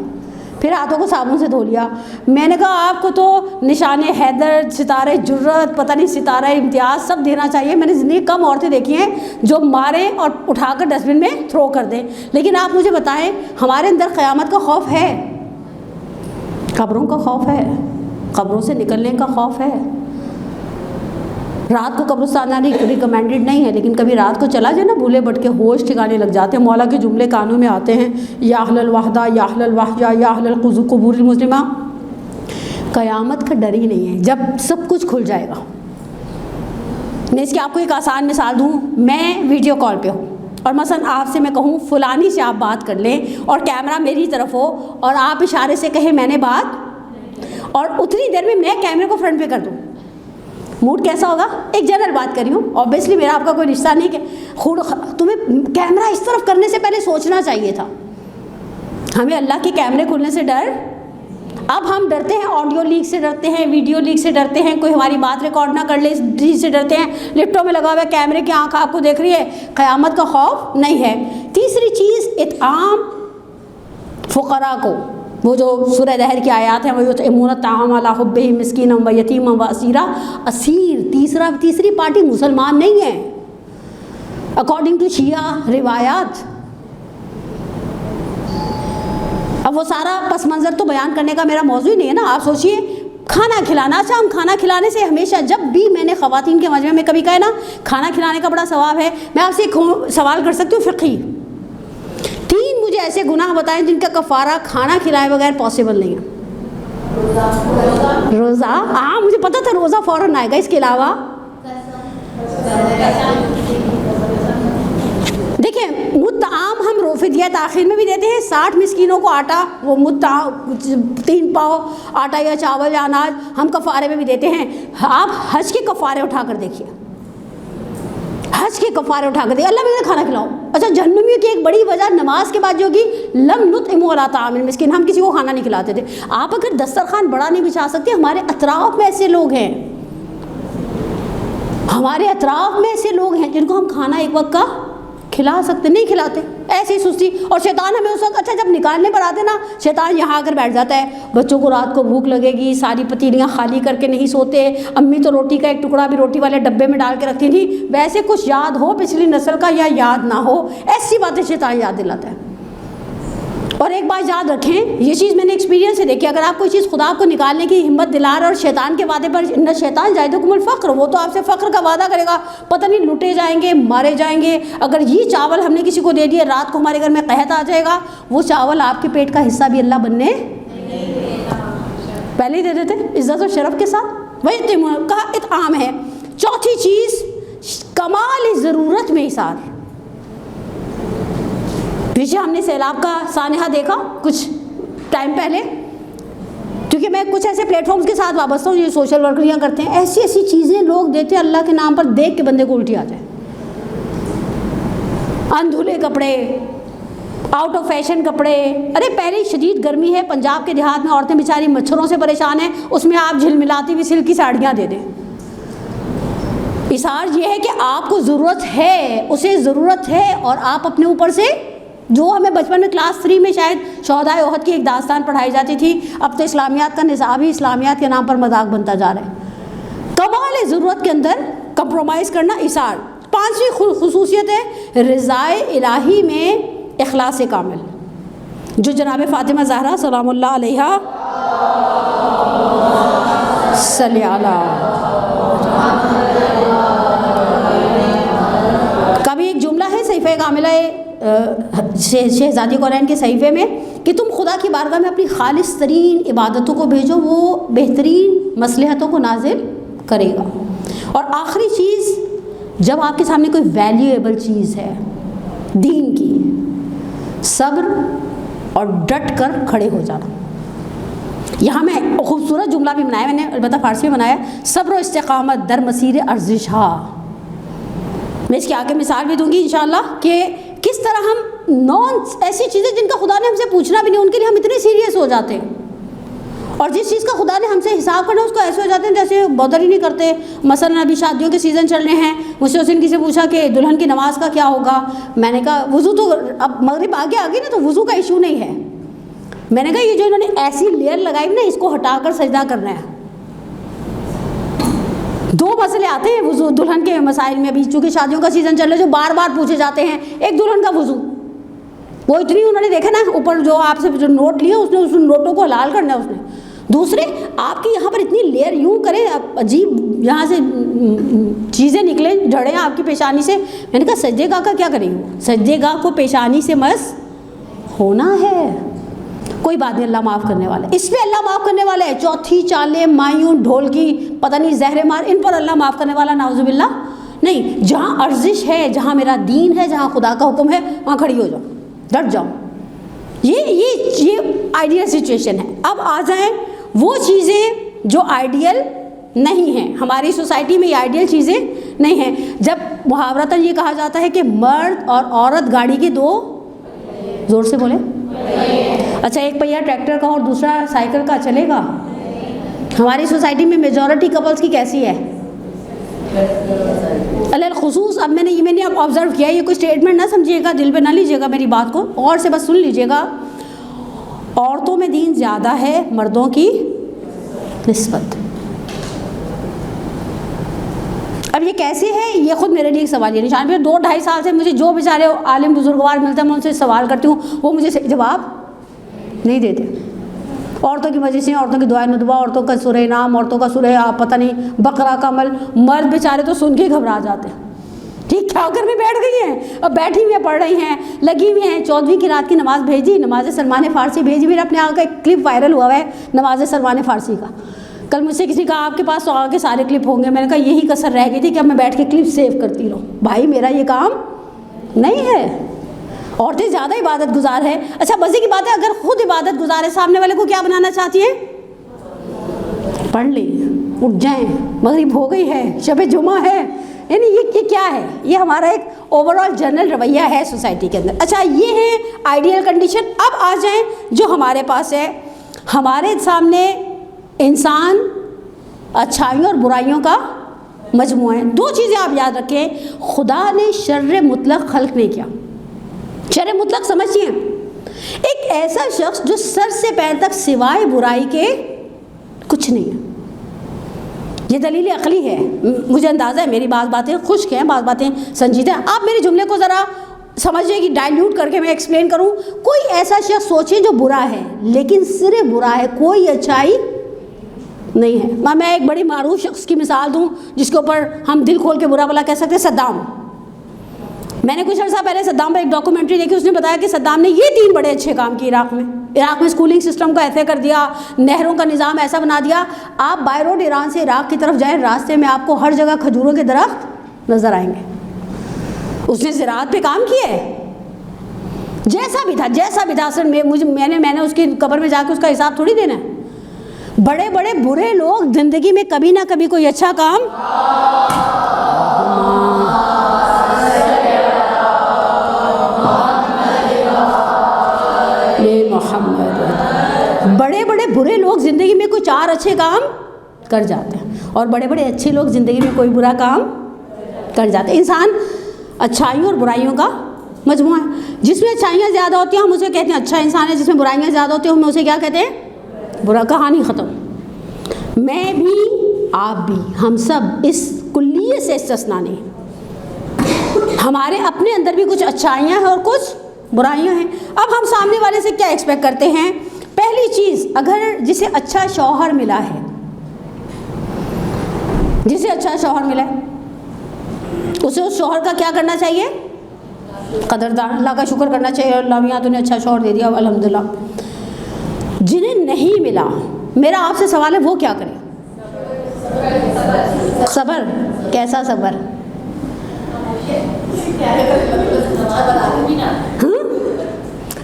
फिर हाथों को साबुन से धो लिया। मैंने कहा आपको तो निशाने हैदर, सितारे जुर्रत, पता नहीं सितारा इम्तियाज़ सब देना चाहिए। मैंने ज़िंदगी कम औरतें देखी हैं जो मारे और उठाकर डस्टबिन में थ्रो कर दें, लेकिन आप मुझे बताएं हमारे अंदर क़यामत का खौफ है, कब्रों का खौफ है, कब्रों से निकलने का खौफ है। रात को कब्रिस्तान जाना रिकमेंडेड नहीं है, लेकिन कभी रात को चला जाए ना, भूले भटके होश ठिकाने लग जाते हैं, मौला के जुमले कानों में आते हैं, या अहलल वहदा, या अहलल वहजा, या अहलल कुबूरिल मुस्लिमा। क़यामत का डर ही नहीं है, जब सब कुछ खुल जाएगा। मैं इसकी आपको एक आसान मिसाल दूँ, मैं वीडियो कॉल पे हूँ और मसलन आपसे मैं कहूँ फ़लानी से आप बात कर लें और कैमरा मेरी तरफ हो और आप इशारे से कहें मैंने बात, और उतनी देर में मैं कैमरे को फ्रंट पे कर दूँ, मूड कैसा होगा? एक जनरल बात कर रही हूँ, ऑब्वियसली मेरा आपका कोई रिश्ता नहीं कि तुम्हें कैमरा इस तरफ करने से पहले सोचना चाहिए था। हमें अल्लाह के कैमरे खुलने से डर, अब हम डरते हैं ऑडियो लीक से, डरते हैं वीडियो लीक से, डरते हैं कोई हमारी बात रिकॉर्ड ना कर ले इस चीज़ से डरते हैं, लिफ्टों में लगा हुआ है कैमरे की आंख आपको देख रही है, क़यामत का खौफ नहीं है। तीसरी चीज़ इत्आम फ़ुक़रा को, वो जो सूरह दहर की आयत है, वो इमून ताम अला हुब्बिही मिस्कीन व यतीम व असीरा, असीर तीसरी पार्टी मुसलमान नहीं है अकॉर्डिंग टू शिया रिवायात। अब वो सारा पस मंज़र तो बयान करने का मेरा मौजू ही नहीं है ना। आप सोचिए खाना खिलाना, अच्छा हम खाना खिलाने से हमेशा, जब भी मैंने ख़वातीन के मजमे में कभी कहा ना खाना खिलाने का बड़ा सवाब है, मैं आपसे एक सवाल कर सकती हूँ फ़िक़ही, 3 मुझे ऐसे गुनाह बताएं जिनका कफ़ारा खाना खिलाए बगैर पॉसिबल नहीं है। रोज़ा, हाँ मुझे पता था रोज़ा फ़ौरन आएगा, इसके अलावा देखिए मुत्ताम हम रोफिदियत आखिर में भी देते हैं, 60 मिस्कीनों को आटा, वो मुत्ताम 3 पाव आटा या चावल या अनाज हम कफ़ारे में भी देते हैं। आप हज के कफ़ारे उठा कर देखिए, हज के कफ़ारे उठा कर देखिए, अल्लाह मुझे खाना खिलाओ। अच्छा जहन्नुमियों की एक बड़ी वजह नमाज के बाद जो होगी, लम नुत्इमु अला तामिल मिस्कीन, हम किसी को खाना नहीं खिलाते थे। आप अगर दस्तरखान बड़ा नहीं बिछा सकते, हमारे अतराफ़ में ऐसे लोग हैं, हमारे अतराफ़ में ऐसे लोग हैं जिनको हम खाना एक वक्त का खिला सकते, नहीं खिलाते, ऐसी सुस्ती। और शैतान हमें उस वक्त, अच्छा जब निकालने पर आते ना, शैतान यहाँ आकर बैठ जाता है, बच्चों को रात को भूख लगेगी, सारी पतीलियाँ खाली करके नहीं सोते, अम्मी तो रोटी का एक टुकड़ा भी रोटी वाले डब्बे में डाल के रखती थी, वैसे कुछ याद हो पिछली नस्ल का या याद ना हो, ऐसी बातें शैतान याद दिलाता है। और एक बात याद रखें, ये चीज़ मैंने एक्सपीरियंस से देखी, अगर आप कोई चीज़ खुदा को निकालने की हिम्मत दिला रहे और शैतान के वादे पर, न शैतान जायदुकुमुल फ़क्र, वो तो आपसे फ़क्र का वादा करेगा, पता नहीं लुटे जाएंगे, मारे जाएंगे। अगर ये चावल हमने किसी को दे दिए, रात को हमारे घर में कहत आ जाएगा, वो चावल आपके पेट का हिस्सा भी अल्लाह बनने पहले ही दे देते इज़्ज़त और शरफ़ के साथ। वही कहा इत्आम है। चौथी चीज़ कमाल ज़रूरत में इसार। पीछे हमने सैलाब का सानहा देखा कुछ टाइम पहले, क्योंकि मैं कुछ ऐसे प्लेटफॉर्म्स के साथ वाबस्ता हूँ, ये सोशल वर्करियाँ करते हैं, ऐसी ऐसी चीज़ें लोग देते हैं अल्लाह के नाम पर, देख के बंदे को उल्टी आ जाए। अनधुले कपड़े, आउट ऑफ फैशन कपड़े, अरे पहले शदीद गर्मी है, पंजाब के देहात में औरतें बेचारी मच्छरों से परेशान हैं, उसमें आप झिलमिलाती हुई सिल्क की साड़ियाँ दे दें। इसार ये है कि आपको ज़रूरत है, उसे ज़रूरत है, और आप अपने ऊपर से, जो हमें बचपन में क्लास 3 में शायद शोहदाए ओहद की एक दास्तान पढ़ाई जाती थी, अब तो इस्लामियात का निज़ाम ही इस्लामियात के नाम पर मजाक बनता जा रहा है। कमाल ज़रूरत के अंदर कंप्रोमाइज़ करना इसार। 5वीं खुसूसियत है रिज़ाए इलाही में इखलास कामिल, जो जनाब फ़ातिमा ज़हरा सलामुल्लाह अलैहा सल्ली अला। कभी एक जुमला है सहीफ़े कामिला शहज़ादी कुरैन के सहीफ़े में कि तुम खुदा की बारगाह में अपनी खालिस तरीन इबादतों को भेजो, वो बेहतरीन मसलहतों को नाजिल करेगा। और आखिरी चीज़, जब आपके सामने कोई वैल्यूएबल चीज़ है दीन की, सब्र और डट कर खड़े हो जाना। यहाँ मैं खूबसूरत जुमला भी बनाया मैंने, अलबत्ता फ़ारसी में बनाया, सब्र और इस्तिक़ामत दर मसीर अर्ज़िश। मैं इसके आगे मिसाल भी दूंगी इंशाअल्लाह कि किस तरह हम ऐसी चीज़ें जिनका खुदा ने हमसे पूछना भी नहीं, उनके लिए हम इतने सीरियस हो जाते हैं, और जिस चीज़ का खुदा ने हमसे हिसाब करना उसको ऐसे हो जाते हैं जैसे बदर ही नहीं करते। मसलन अभी शादियों के सीज़न चल रहे हैं, मुझसे उस दिन किसी पूछा कि दुल्हन की नमाज का क्या होगा। मैंने कहा वज़ू तो अब मगरिब आगे आ गई ना, तो वज़ू का इशू नहीं है। मैंने कहा ये जो इन्होंने ऐसी लेयर लगाई ना, इसको हटाकर सजदा करना है। दो मसले आते हैं वज़ू दुल्हन के मसाइल में, अभी चूँकि शादियों का सीज़न चल रहा है, जो बार बार पूछे जाते हैं। एक दुल्हन का वज़ू, वो इतनी उन्होंने देखा ना ऊपर जो आपसे जो नोट लिए उसने उस नोटों को हलाल करना है उसने। दूसरे आपकी यहाँ पर इतनी लेयर यूँ करें, अजीब यहाँ से चीज़ें निकले झड़े आपकी पेशानी से। मैंने कहा सज्जेगाह का क्या करेंगे, सज्जेगाह को पेशानी से मस होना है। कोई बात नहीं, अल्लाह माफ़ करने वाला है, इस पर अल्लाह माफ़ करने वाला है। चौथी चालें मायूं ढोल की पता नहीं जहरे मार, इन पर अल्लाह माफ़ करने वाला नाउज़ुबिल्लाह नहीं। जहाँ अर्जिश है, जहाँ मेरा दीन है, जहाँ खुदा का हुक्म है, वहाँ खड़ी हो जाओ, डट जाओ। ये आइडियल सिचुएशन है। अब आ जाए वो चीज़ें जो आइडियल नहीं हैं, हमारी सोसाइटी में ये आइडियल चीज़ें नहीं हैं। जब मुहावरतन ये कहा जाता है कि मर्द और औरत गाड़ी के दो, ज़ोर से बोले, अच्छा एक पहिया ट्रैक्टर का और दूसरा साइकिल का चलेगा। हमारी सोसाइटी में मेजॉरिटी कपल्स की कैसी है अल खुसूस। अब मैंने अब ऑब्जर्व किया, ये कोई स्टेटमेंट ना समझिएगा, दिल पे ना लीजिएगा मेरी बात को, और से बस सुन लीजिएगा। औरतों में दीन ज़्यादा है मर्दों की निस्बत। अब ये कैसे है, ये खुद मेरे लिए एक सवाल है निशान पे। 2-2.5 साल से मुझे जो बेचारे आलिम बुजुर्गवार मिलते हैं मैं उनसे सवाल करती हूँ, वो मुझे सही जवाब नहीं देते। औरतों की मजलिसें, औरतों की दुआ नुदवा, औरतों का सूरह नाम, औरतों का सूरह पता नहीं बकरा का अमल, मर्द बेचारे तो सुन के घबरा जाते हैं। ठीक क्या घर में बैठ गई हैं, अब बैठी हुई हैं, पढ़ रही हैं, लगी हुई हैं। 14वीं की रात की नमाज़ भेजी, नमाज सलमान फ़ारसी भेजी। मेरा अपने यहाँ का एक क्लिप वायरल हुआ है नमाज सलमान फ़ारसी का। कल मुझसे किसी कहा आपके पास तो आगे सारे क्लिप होंगे। मैंने कहा यही कसर रह गई थी कि अब मैं बैठ के क्लिप सेव करती रहूँ। भाई मेरा ये काम नहीं है, औरतें ज़्यादा इबादत गुजार है। अच्छा मज़े की बात है, अगर खुद इबादत गुजार है, सामने वाले को क्या बनाना चाहती है, पढ़ ले, उठ जाएं, मगरिब हो गई है, शब जुमा है। यानी ये क्या है, ये हमारा एक ओवरऑल जनरल रवैया है सोसाइटी के अंदर। अच्छा ये है आइडियल कंडीशन। अब आ जाएं जो हमारे पास है, हमारे सामने इंसान अच्छाइयों और बुराइयों का मजमूआ है। दो चीज़ें आप याद रखें, खुदा ने शर्र मुतलक खल्क नहीं किया। शर्र मुतलक समझिए, एक ऐसा शख्स जो सर से पैर तक सिवाय बुराई के कुछ नहीं है। ये दलील अक्ली है। मुझे अंदाज़ा है मेरी बातें खुश्क हैं, बातें संजीदा हैं। आप मेरे जुमले को ज़रा समझिए कि डाइल्यूट करके मैं एक्सप्लेन करूं। कोई ऐसा शख्स सोचिए जो बुरा है, लेकिन सिर्फ बुरा है, कोई अच्छाई नहीं है। मैं एक बड़ी मारूफ शख्स की मिसाल दूं जिसके ऊपर हम दिल खोल के बुरा भला कह सकते हैं, सद्दाम। मैंने कुछ अर्सा पहले सद्दाम पर एक डॉक्यूमेंट्री देखी, उसने बताया कि सद्दाम ने ये 3 बड़े अच्छे काम किए इराक़ में स्कूलिंग सिस्टम को ऐसे कर दिया, नहरों का निज़ाम ऐसा बना दिया। आप बाय रोड ईरान से इराक़ की तरफ जाएं, रास्ते में आपको हर जगह खजूरों के दरख्त नज़र आएंगे। उसने ज़राअत पे काम किया है, जैसा भी था असल में मैंने उसकी कब्र में जाकर उसका हिसाब थोड़ी देना है। बड़े बड़े बुरे लोग ज़िंदगी में कभी ना कभी कोई अच्छा काम, बड़े बड़े बुरे लोग ज़िंदगी में कुछ 4 अच्छे काम कर जाते हैं, और बड़े बड़े अच्छे लोग ज़िंदगी में कोई बुरा काम कर जाते हैं। इंसान अच्छाइयों और बुराइयों का मजमुआ है। जिसमें अच्छाइयाँ ज़्यादा होती हैं हम उसे कहते हैं अच्छा इंसान है, जिसमें बुराइयाँ ज़्यादा होती हैं हम उसे क्या कहते हैं, बुरा। कहानी ख़त्म। मैं भी, आप भी, हम सब इस कुल्लियत से इस्तिस्ना नहीं। हमारे अपने अंदर भी कुछ अच्छाइयाँ हैं और कुछ बुराइयां हैं। अब हम सामने वाले से क्या एक्सपेक्ट करते हैं? पहली चीज़, अगर जिसे अच्छा शौहर मिला है, जिसे अच्छा शौहर मिला है, उसे उस शौहर का क्या करना चाहिए? कदरदान, अल्लाह का शुक्र करना चाहिए, अल्लाह मियाँ तूने अच्छा शौहर दे दिया, अल्हम्दुलिल्लाह। जिन्हें नहीं मिला, मेरा आपसे सवाल है, वो क्या करें? सब्र। कैसा सब्र?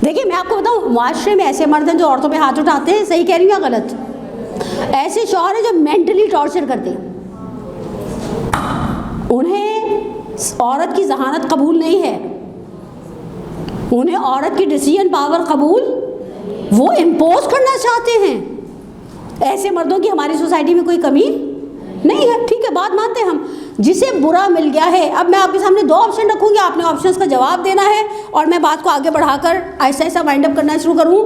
देखिए मैं आपको बताऊं, मुआशरे में ऐसे मर्द हैं जो औरतों पे हाथ उठाते हैं, सही कह रही हूँ या गलत? ऐसे शौहर हैं जो मेंटली टॉर्चर करते हैं, उन्हें औरत की जहानत कबूल नहीं है, उन्हें औरत की डिसीजन पावर कबूल, वो इम्पोज करना चाहते हैं। ऐसे मर्दों की हमारी सोसाइटी में कोई कमी नहीं है, ठीक है, बात मानते हैं हम। जिसे बुरा मिल गया है, अब मैं आपके सामने दो ऑप्शन रखूंगी, आपने ऑप्शंस का जवाब देना है और मैं बात को आगे बढ़ाकर ऐसा ऐसा वाइंड अप करना शुरू करूं।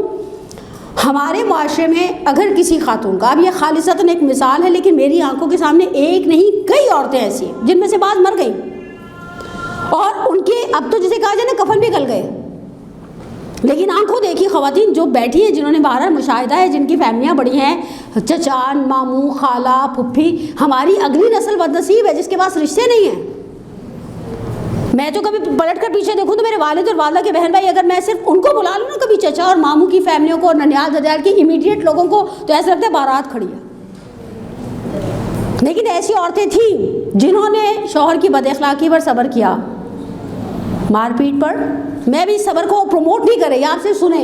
हमारे मुआशरे में अगर किसी खातून का, अब ये खालिसतन एक मिसाल है, लेकिन मेरी आंखों के सामने एक नहीं कई औरतें ऐसी हैं जिनमें से बात मर गई और उनके अब तो जिसे कहा जाए ना कफन भी गल गए, लेकिन आंखों देखी ख़वातीन जो बैठी हैं, जिन्होंने बाहर मुशाहिदा है, जिनकी फैमिलियाँ बड़ी हैं, चचान, मामू, खाला, फुफ्फी, हमारी अगली नस्ल बदनसीब है जिसके पास रिश्ते नहीं हैं। मैं तो कभी पलट कर पीछे देखूँ तो मेरे वालिद और वालदा के बहन भाई, अगर मैं सिर्फ उनको बुला लूँ ना, कभी चचा और मामू की फैमिलियों को और ननियाल ददियाल की इमीडिएट लोगों को, तो ऐसा लगता है बारात खड़ी है। लेकिन ऐसी औरतें थीं जिन्होंने शौहर की बदअखलाकी पर सब्र किया, मारपीट पर। मैं भी सब्र को प्रमोट नहीं कर रही, आप सिर्फ सुने,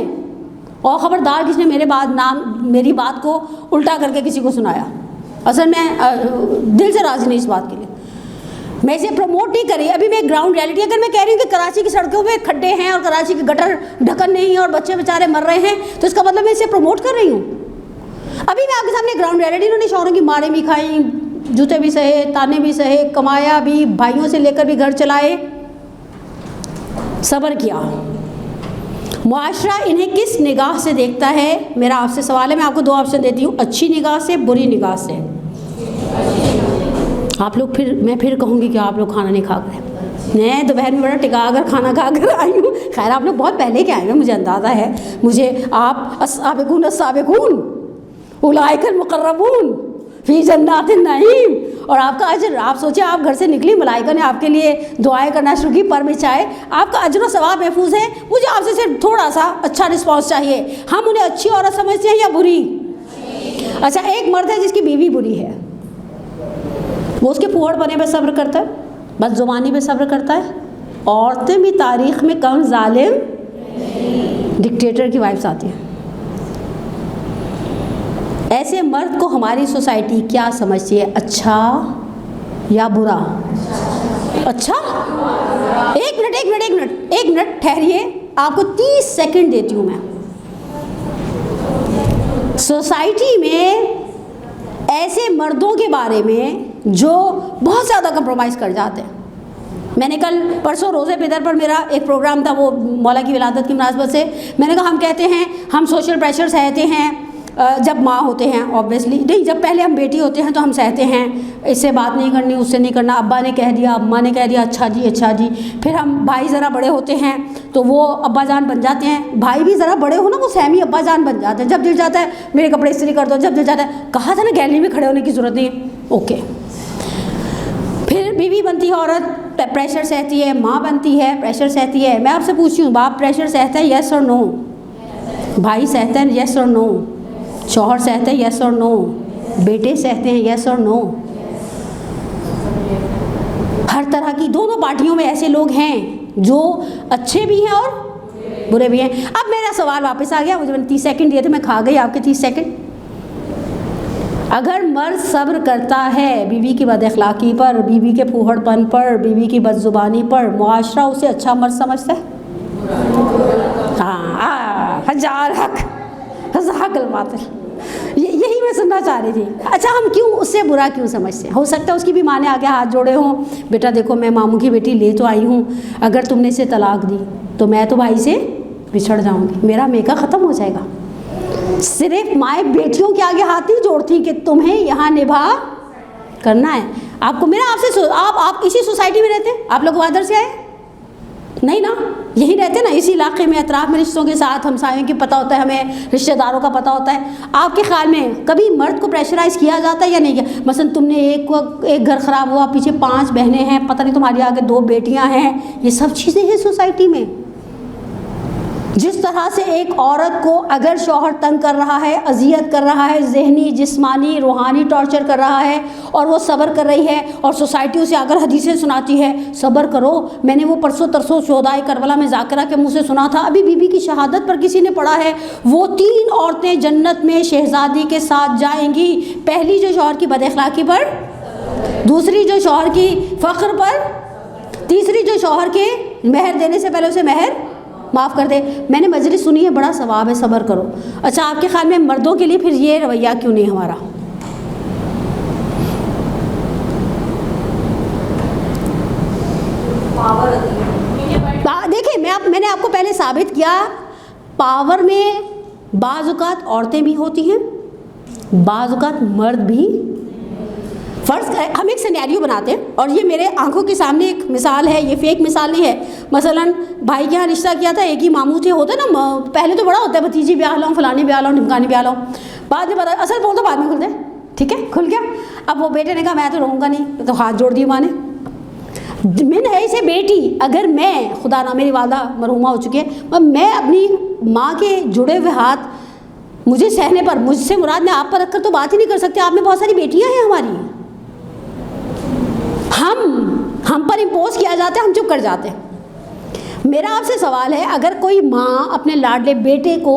और ख़बरदार किसने मेरी बात को उल्टा करके किसी को सुनाया। असल मैं दिल से राज़ी नहीं इस बात के लिए, मैं इसे प्रमोट नहीं कर रही। अभी मैं ग्राउंड रियलिटी, अगर मैं कह रही हूँ कि कराची की सड़कों में खड्डे हैं और कराची के गटर ढक्कन नहीं है और बच्चे बेचारे मर रहे हैं, तो इसका मतलब मैं इसे प्रमोट कर रही हूँ। अभी मैं आपके सामने ग्राउंड रियलिटी, इन्होंने शौहरों की मारें भी खाई, जूते भी सहे, ताने भी सहे, कमाया भी, भाइयों से लेकर भी घर चलाए, सब्र किया। मुआशरा इन्हें किस निगाह से देखता है? मेरा आपसे सवाल है, मैं आपको दो ऑप्शन देती हूँ, अच्छी निगाह से, बुरी निगाह से। आप लोग मैं फिर कहूँगी कि आप लोग खाना नहीं खा गए। मैं दोपहर में बड़ा टिका कर खाना खा कर आई हूँ। खैर आप लोग बहुत पहले के आए हैं, मुझे अंदाज़ा है, मुझे आप अस्साबिकून उलाइकल मुक़र्रबून फी जन्नातिन नईम, और आपका अजर, आप सोचे आप घर से निकली, मलाइका ने आपके लिए दुआएं करना शुरू की, पर में चाहे आपका अजर व सवाब महफूज है। मुझे आपसे सिर्फ थोड़ा सा अच्छा रिस्पॉन्स चाहिए। हम उन्हें अच्छी औरत समझते हैं या बुरी? अच्छा, एक मर्द है जिसकी बीवी बुरी है, वो उसके फूहड़ बने पे सब्र करता है, बदजुबानी पे सब्र करता है। औरतें भी तारीख़ में कम जालिम डिक्टेटर की वाइफ्स आती हैं। ऐसे मर्द को हमारी सोसाइटी क्या समझती है, अच्छा या बुरा? अच्छा? एक मिनट ठहरिए, आपको 30 सेकंड देती हूँ मैं। सोसाइटी में ऐसे मर्दों के बारे में जो बहुत ज़्यादा कंप्रोमाइज़ कर जाते हैं। मैंने कल परसों रोज़े पितर पर मेरा एक प्रोग्राम था, वो मौला की विलादत की मुनासबत से, मैंने कहा हम कहते हैं हम सोशल प्रेशर सहते हैं जब माँ होते हैं, ऑब्वियसली नहीं, जब पहले हम बेटी होते हैं तो हम सहते हैं, इससे बात नहीं करनी, उससे नहीं करना, अब्बा ने कह दिया, अम्मा ने कह दिया, अच्छा जी। फिर हम भाई ज़रा बड़े होते हैं तो वो अब्बा जान बन जाते हैं, भाई भी ज़रा बड़े हो ना वो सहमी अब्बा जान बन जाते हैं। जब दिल जाता है मेरे कपड़े इस्त्री कर दो, जब दिल जाता है, कहा था ना गैलरी में खड़े होने की ज़रूरत नहीं है, ओके। फिर बीवी बनती है औरत, प्रेशर सहती है, माँ बनती है, प्रेशर सहती है। मैं आपसे पूछती हूँ, बाप प्रेशर सहता है, येस और नो? भाई सहते हैं, येस और नो? शौहर सहते हैं, येस और नो? बेटे सहते हैं, येस और नो? हर तरह की दोनों पार्टियों में ऐसे लोग हैं जो अच्छे भी हैं और बुरे भी हैं। अब मेरा सवाल वापस आ गया, मुझे मैंने 30 सेकंड दिए थे, मैं खा गई आपके 30 सेकंड। अगर मर्द सब्र करता है बीवी की बदअखलाकी पर, बीवी के फूहड़पन पर, बीवी की बदजुबानी पर, मुआशरा उसे अच्छा मर्द समझता है? हाँ, हजार हक यही मैं सुनना चाह रही थी। अच्छा, हम क्यों उससे बुरा क्यों समझते हैं? हो सकता है उसकी भी माँ ने आगे हाथ जोड़े हों, बेटा देखो मैं मामू की बेटी ले तो आई हूँ, अगर तुमने इसे तलाक दी तो मैं तो भाई से बिछड़ जाऊँगी, मेरा मेका ख़त्म हो जाएगा। सिर्फ माए बेटियों के आगे हाथ नहीं जोड़ती कि तुम्हें यहाँ निभा करना है। आपको मेरा आपसे आप इसी सोसाइटी में रहते हैं? आप लोग वादर से आए नहीं ना? यही रहते हैं ना, इसी इलाके में, अतराफ में रिश्तों के साथ, हमसायों की पता होता है हमें, रिश्तेदारों का पता होता है। आपके ख्याल में कभी मर्द को प्रेशराइज़ किया जाता है या नहीं किया? मसलन तुमने एक घर ख़राब हुआ, पीछे 5 बहनें हैं, पता नहीं तुम्हारी आगे 2 बेटियां हैं, ये सब चीज़ें हैं सोसाइटी में। जिस तरह से एक औरत को अगर शौहर तंग कर रहा है, अजियत कर रहा है, ज़हनी, जिस्मानी, रूहानी टॉर्चर कर रहा है और वो सब्र कर रही है और सोसाइटी उसे अगर हदीसें सुनाती है सब्र करो। मैंने वो परसों तरसों शोहदाए करबला में ज़ाकिरा के मुँह से सुना था, अभी बीबी की शहादत पर किसी ने पढ़ा है, वो 3 औरतें जन्नत में शहज़ादी के साथ जाएंगी। पहली जो शौहर की बदअखलाक़ी पर, दूसरी जो शौहर की फ़ख्र पर, तीसरी जो शौहर के महर देने से पहले उसे महर माफ़ कर दे। मैंने मजलिस सुनी है, बड़ा सवाब है, सब्र करो। अच्छा, आपके ख्याल में मर्दों के लिए फिर ये रवैया क्यों नहीं हमारा? देखिए, मैंने आपको पहले साबित किया, पावर में बाज़ औक़ात औरतें भी होती हैं, बाज़ औक़ात मर्द भी। फ़र्ज़ हम एक सिनेरियो बनाते हैं और ये मेरे आंखों के सामने एक मिसाल है, ये फेक मिसाल नहीं है। मसलन भाई के यहाँ रिश्ता किया था, एक ही मामू थे, होते ना, पहले तो बड़ा होता है भतीजी ब्याह लाऊं, फलानी ब्याह लाऊं, ढिमकानी ब्याह लाऊं, बाद में पता असल बोल तो बाद में खुलते, ठीक है, खुल गया। अब वो बेटे ने कहा मैं तो रहूँगा नहीं, तो हाथ जोड़ दिए माँ ने। मिन है इसे बेटी, अगर मैं, खुदा ना, मेरी वालदा मरहुमा हो चुकी है, मैं अपनी माँ के जुड़े हुए हाथ मुझे सहने पर, मुझसे मुराद मैं आप पर रखकर तो बात ही नहीं कर सकते। आप में बहुत सारी बेटियाँ हैं हमारी, हम पर इम्पोज किया जाता है, हम चुप कर जाते हैं। मेरा आपसे सवाल है, अगर कोई माँ अपने लाडले बेटे को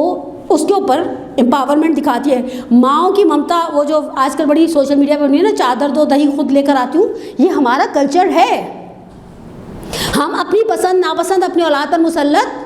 उसके ऊपर एम्पावरमेंट दिखाती है, माँओं की ममता, वो जो आजकल बड़ी सोशल मीडिया पर बनी है ना, चादर दो दही खुद लेकर आती हूँ, ये हमारा कल्चर है। हम अपनी पसंद नापसंद अपनी औलाद पर मुसल्लत।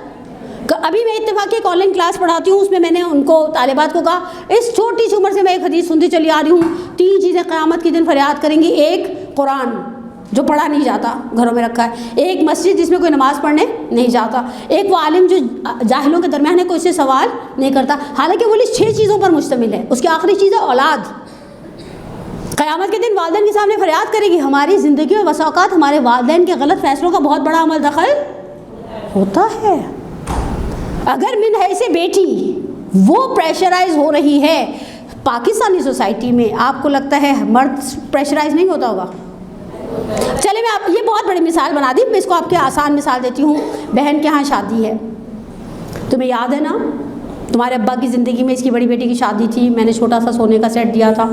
अभी मैं इत्तेफाक एक ऑनलाइन क्लास पढ़ाती हूँ, उसमें मैंने उनको तालिबात को कहा, इस छोटी सी उम्र से मैं एक हदीस सुनती चली आ रही हूँ, 3 चीज़ें क़यामत के दिन फरियाद करेंगी। एक, कुरान जो पढ़ा नहीं जाता, घरों में रखा है। एक, मस्जिद जिसमें कोई नमाज़ पढ़ने नहीं जाता। एक, वो आलिम जो जाहिलों के दरमियान है, कोई से सवाल नहीं करता। हालांकि वो लिस्ट 6 चीज़ों पर मुश्तमिल है। उसकी आखिरी चीज़ है औलाद। क़यामत के दिन वालिदैन के सामने फरियाद करेगी, हमारी ज़िंदगी में बसा औक़ात हमारे वालिदैन के गलत फ़ैसलों का बहुत बड़ा अमल दखल होता है। अगर मिन है इसे बेटी वो प्रेशराइज हो रही है पाकिस्तानी सोसाइटी में, आपको लगता है मर्द प्रेशराइज नहीं होता होगा? चले, मैं आप ये बहुत बड़ी मिसाल बना दी, मैं इसको आपके आसान मिसाल देती हूँ। बहन के यहाँ शादी है, तुम्हें याद है ना, तुम्हारे अब्बा की ज़िंदगी में इसकी बड़ी बेटी की शादी थी, मैंने छोटा सा सोने का सेट दिया था।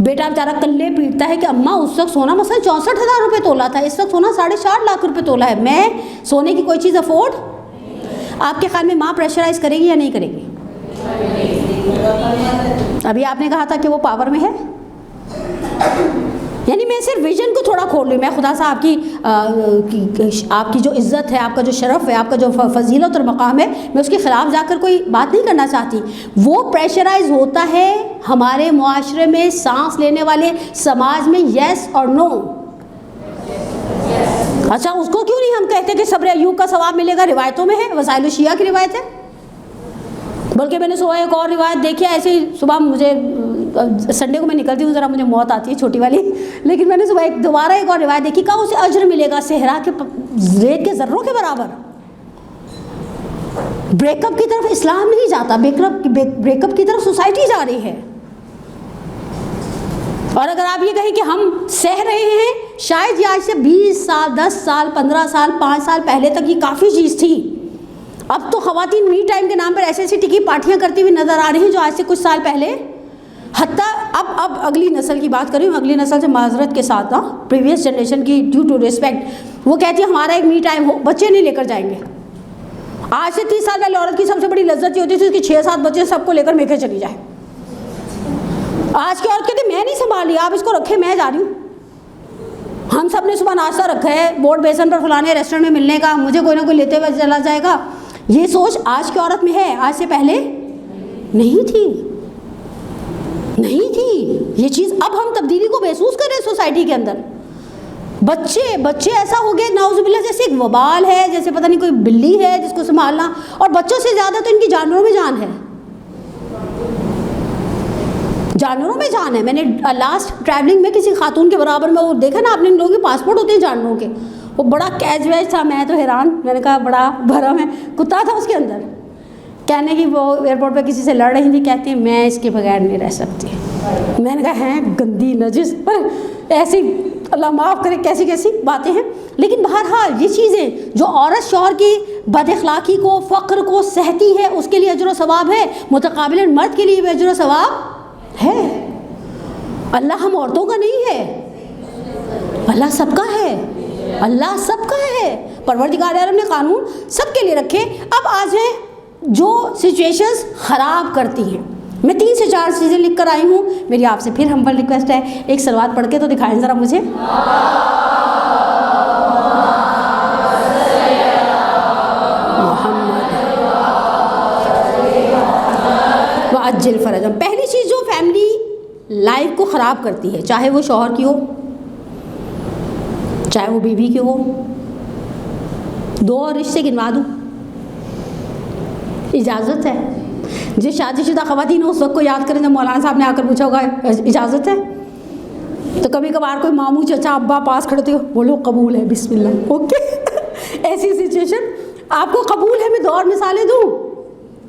बेटा बेचारा कल्ले पीटता है कि अम्मा उस वक्त सोना मसलन 64,000 रुपये तोला था, इस वक्त सोना 4.5 लाख रुपये तोला है, मैं सोने की कोई चीज़ अफोर्ड। आपके ख्याल में माँ प्रेशराइज करेगी या नहीं करेगी? अभी आपने कहा था कि वो पावर में है, यानी मैं सिर्फ विजन को थोड़ा खोल लूँ। मैं खुदा सा आपकी जो इज़्ज़त है, आपका जो शरफ़ है, आपका जो फजीलत और मकाम है, मैं उसके ख़िलाफ़ जाकर कोई बात नहीं करना चाहती। वो प्रेशराइज होता है हमारे मुआशरे में, सांस लेने वाले समाज में, येस और नो। अच्छा, उसको क्यों नहीं हम कहते कि सब्र अय्यूब का सवाब मिलेगा? रिवायतों में है, वसाइल शिया की रिवायत है। बल्कि मैंने सुबह एक और रिवायत देखी है, ऐसे ही सुबह मुझे संडे को मैं निकलती हूँ, ज़रा मुझे मौत आती है छोटी वाली, लेकिन मैंने सुबह दोबारा एक और रिवायत देखी, कहा उसे अजर मिलेगा सेहरा के रेत के ज़र्रों के बराबर। ब्रेकअप की तरफ इस्लाम नहीं जाता, ब्रेकअप की तरफ सोसाइटी जा रही है। और अगर आप ये कहें कि हम सह रहे हैं, शायद ये आज से 20 साल, 10 साल, 15 साल, 5 साल पहले तक ये काफ़ी चीज़ थी। अब तो ख़वातीन मी टाइम के नाम पर ऐसी ऐसी टिकी पार्टियाँ करती हुई नज़र आ रही हैं जो आज से कुछ साल पहले, हत्ता अब अगली नस्ल की बात कर रही हूँ, अगली नस्ल से माजरत के साथ ना, प्रीवियस जनरेशन की ड्यू टू रिस्पेक्ट, वो कहती है हमारा एक मी टाइम हो, बच्चे नहीं लेकर जाएंगे। आज से 30 साल पहले औरत की सबसे बड़ी लज्जत ये होती थी उसकी 6-7 बच्चे सबको लेकर मेके चली जाए। आज की औरत कहती मैं नहीं संभाल रही, आप इसको रखे, मैं जा रही हूँ। हम सब ने सुबह नाश्ता रखा है, बोर्ड बेसन पर फलाने रेस्टोरेंट में मिलने का, मुझे कोई ना कोई लेते हुए चला जाएगा। ये सोच आज की औरत में है, आज से पहले नहीं थी। ये चीज़ अब हम तब्दीली को महसूस कर रहे हैं सोसाइटी के अंदर। बच्चे ऐसा हो गए नाउज़ुबिल्लाह, जैसे एक वबाल है, जैसे पता नहीं कोई बिल्ली है जिसको संभालना, और बच्चों से ज़्यादा तो इनकी जानवरों में जान है। जानवरों में जान है। मैंने लास्ट ट्रैवलिंग में किसी खातून के बराबर में वो देखा ना आपने, इन लोगों के पासपोर्ट होते हैं जानवरों के, वो बड़ा कैच वैच था, मैं तो हैरान, मैंने कहा बड़ा भरम है, कुत्ता था उसके अंदर। कहने की वो एयरपोर्ट पे किसी से लड़ रही थी, कहती है मैं इसके बगैर नहीं रह सकती। मैंने कहा हैं गंदी नजिस, पर ऐसी अल्लाह माफ़ करे कैसी कैसी बातें हैं। लेकिन बहरहाल ये चीज़ें जो औरत शौहर की बदअखलाक़ी को, फ़क्र को सहती है, उसके लिए अजर व सवाब है, मुतकाबिलन मर्द के लिए भी अजर व सवाब है। अल्लाह हम औरतों का नहीं है, अल्लाह सबका है, अल्लाह सबका है। परवरदिगार आलम ने कानून सबके लिए रखे। अब आज हैं जो सिचुएशंस ख़राब करती हैं। मैं 3 से 4 चीज़ें लिख कर आई हूँ। मेरी आपसे फिर हम्बल रिक्वेस्ट है, एक सलवात पढ़ के तो दिखाएं ज़रा मुझे। अज्जिल फ़रजम। पहली चीज़ जो फैमिली लाइफ को ख़राब करती है, चाहे वो शौहर की हो, चाहे वो बीवी की हो। 2 और रिश्ते गिनवा दूँ, इजाज़त है? जिस शादीशुदा ख़वातीन हो उस वक्त को याद करें जब मौलाना साहब ने आकर पूछा होगा इजाज़त है? तो कभी कभार कोई मामू चाचा अब्बा पास खड़े हो, बोलो कबूल है, बिस्मिल्लाह, ओके। ऐसी सिचुएशन आपको कबूल है, मैं 2 और मिसालें दूँ?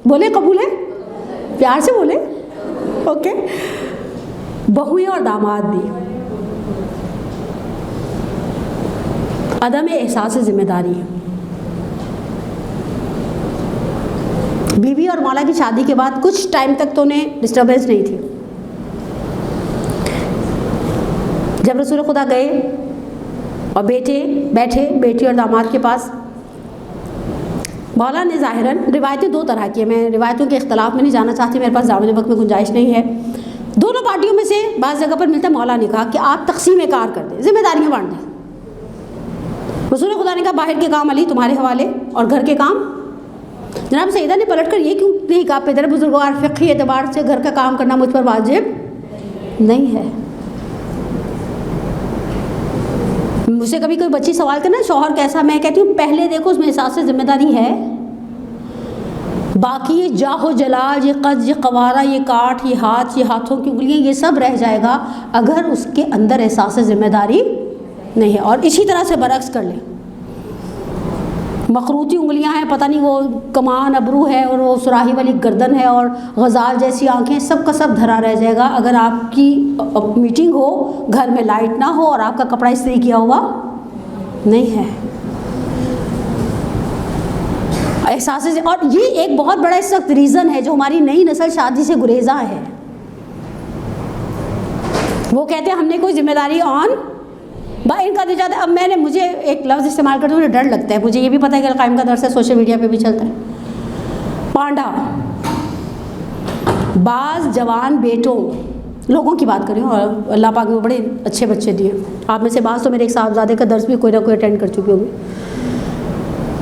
बोले कबूल है, प्यार से बोले, ओके। बहुएं और दामाद भी अदम एहसास ज़िम्मेदारी है। बीवी और मौला की शादी के बाद कुछ टाइम तक तो उन्हें डिस्टर्बेंस नहीं थी। जब रसूल खुदा गए और बेटे बैठे बेटी और दामाद के पास, मौला ने ज़ाहिरन, रिवायतें 2 तरह की हैं, मैं रिवायतों के इख्तलाफ में नहीं जाना चाहती, मेरे पास ज़्यादा वक्त में गुंजाइश नहीं है। दोनों पार्टियों में से बाज़ जगह पर मिलता है, मौला ने कहा कि आप तकसीम कार कर दें, जिम्मेदारियाँ बांट दें। रसूल खुदा ने कहा बाहर के काम अली तुम्हारे हवाले और घर के काम। जनाब सईदा ने पलट कर ये क्यों नहीं कहा, पेदर बुजुर्गवार फ़िक़ही एतबार से घर का काम करना मुझ पर वाजिब नहीं है। मुझसे कभी कोई बच्ची सवाल करना शौहर कैसा, मैं कहती हूँ पहले देखो उसमें एहसास ज़िम्मेदारी है, बाकी ये जाहो जलाल, ये कद, ये कवारा, ये काठ, ये हाथ, ये हाथों की उंगलियाँ, ये सब रह जाएगा अगर उसके अंदर एहसास ज़िम्मेदारी नहीं है। और इसी तरह से बरक्स कर ले, मखरूती उंगलियां हैं, पता नहीं वो कमान अबरू है और वो सुराही वाली गर्दन है और गज़ाल जैसी आंखें, सब का सब धरा रह जाएगा अगर आपकी मीटिंग हो, घर में लाइट ना हो और आपका कपड़ा इस्त्री किया हुआ नहीं है। एहसास, और ये एक बहुत बड़ा इस वक्त रीज़न है जो हमारी नई नस्ल शादी से गुरेज़ा है। वो कहते हैं हमने कोई जिम्मेदारी ऑन भाई इनका दे जाता है। अब मुझे एक लफ्ज़ इस्तेमाल करते हुए डर लगता है, मुझे ये भी पता है कि अलकायम का दर्स है, सोशल मीडिया पे भी चलता है। पांडा, बाज़ जवान बेटों, लोगों की बात करें, और अल्लाह पाक में बड़े अच्छे बच्चे दिए, आप में से बाज़ तो मेरे एक साहबजादे का दर्स भी कोई ना कोई अटेंड कर चुकी होगी।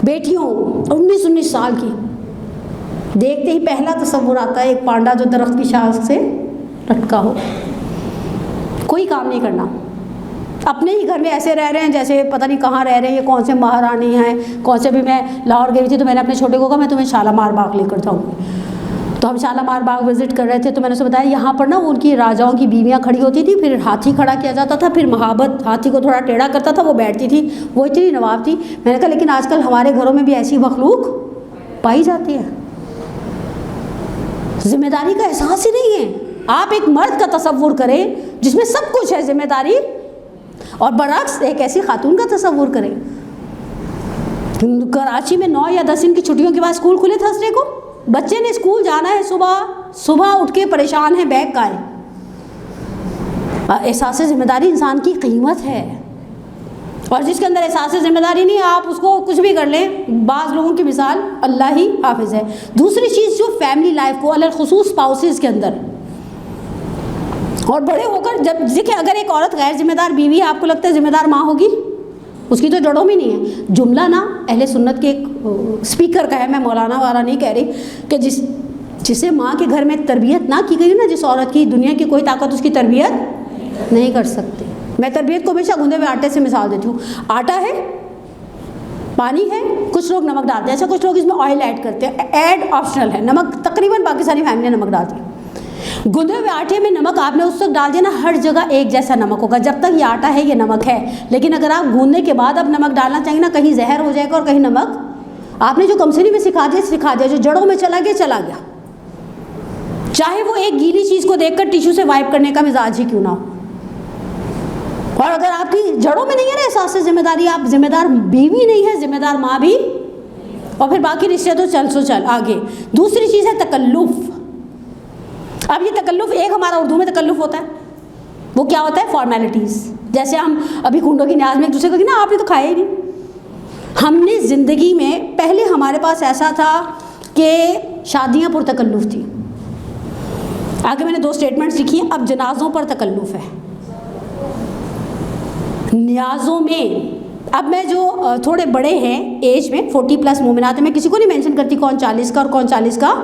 बेटियों 19-19 साल की, देखते ही पहला तसव्वुर आता है एक पांडा जो दरख्त की शाख से लटका हो, कोई काम नहीं करना, अपने ही घर में ऐसे रह रहे हैं जैसे पता नहीं कहाँ रह रहे हैं, ये कौन से महारानी हैं, कौन से भी। मैं लाहौर गई थी तो मैंने अपने छोटे को कहा मैं तुम्हें शालामार बाग लेकर जाऊँगी, तो हम शालामार बाग विज़िट कर रहे थे, तो मैंने उसे बताया यहाँ पर ना उनकी राजाओं की बीवियाँ खड़ी होती थी, फिर हाथी खड़ा किया जाता था, फिर महाबत हाथी को थोड़ा टेढ़ा करता था, वो बैठती थी, वो इतनी नवाब थी। मैंने कहा लेकिन आजकल हमारे घरों में भी ऐसी मखलूक पाई जाती है, जिम्मेदारी का एहसास ही नहीं है। आप एक मर्द का तसव्वुर करें जिसमें सब कुछ है जिम्मेदारी, और बरअक्स एक ऐसी खातून का तसव्वुर करें। कराची में 9 या 10 दिन की छुट्टियों के बाद स्कूल खुले थर्सडे को, बच्चे ने स्कूल जाना है, सुबह उठ के परेशान है, बैग का है। एहसास ज़िम्मेदारी इंसान की कीमत है, और जिसके अंदर एहसास ज़िम्मेदारी नहीं, आप उसको कुछ भी कर लें। बाज़ लोगों की मिसाल अल्लाह ही हाफिज़ है। दूसरी चीज़ जो फैमिली लाइफ को अलग खुसूस स्पाउसेस के अंदर, और बड़े होकर जब देखिए अगर एक औरत गैर जिम्मेदार बीवी है, आपको लगता है जिम्मेदार माँ होगी, उसकी तो जड़ों में नहीं है। जुमला ना अहले सुन्नत के एक स्पीकर का है, मैं मौलाना वाला नहीं कह रही, कि जिसे माँ के घर में तरबियत ना की गई ना, जिस औरत की दुनिया की कोई ताकत उसकी तरबियत नहीं कर सकती। मैं तरबियत को हमेशा गूंदे हुए आटे से मिसाल देती हूँ। आटा है, पानी है, कुछ लोग नमक डालते हैं, अच्छा कुछ लोग इसमें ऑयल ऐड करते हैं, ऐड ऑप्शनल है, नमक तकरीबन पाकिस्तानी फैमिली नमक डालती है। गूंदे हुए आटे में नमक आपने उस वक्त डाल दिया ना, हर जगह एक जैसा नमक होगा। जब तक ये आटा है ये नमक है, लेकिन अगर आप गूंदने के बाद अब नमक डालना चाहिए ना, कहीं जहर हो जाएगा और कहीं नमक आपने जो कमसनी में सिखा दिया, जो जड़ों में चला गया। चाहे वो एक गीली चीज़ को देखकर टिश्यू से वाइप करने का मिजाज ही क्यों ना हो। और अगर आपकी जड़ों में नहीं है ना एहसास से जिम्मेदारी, आप जिम्मेदार बीवी नहीं है, जिम्मेदार माँ भी, और फिर बाकी रिश्ते तो चल सो चल आगे। दूसरी चीज़ है तकल्लुफ़। अब ये तकल्लुफ़ एक हमारा उर्दू में तकल्लुफ़ होता है, वो क्या होता है? फॉर्मेलिटीज़। जैसे हम अभी कुंडों की न्याज में एक दूसरे को कि ना आपने तो खाया ही नहीं। हमने ज़िंदगी में पहले हमारे पास ऐसा था कि शादियाँ पुरतकल्लुफ़ थी। आगे मैंने 2 स्टेटमेंट्स लिखी हैं। अब जनाज़ों पर तकल्लुफ़ है, न्याज़ों में। अब मैं जो थोड़े बड़े हैं एज में, 40+ मोमिनात हैं, मैं किसी को नहीं मेंशन करती कौन 40 का और कौन 40 का।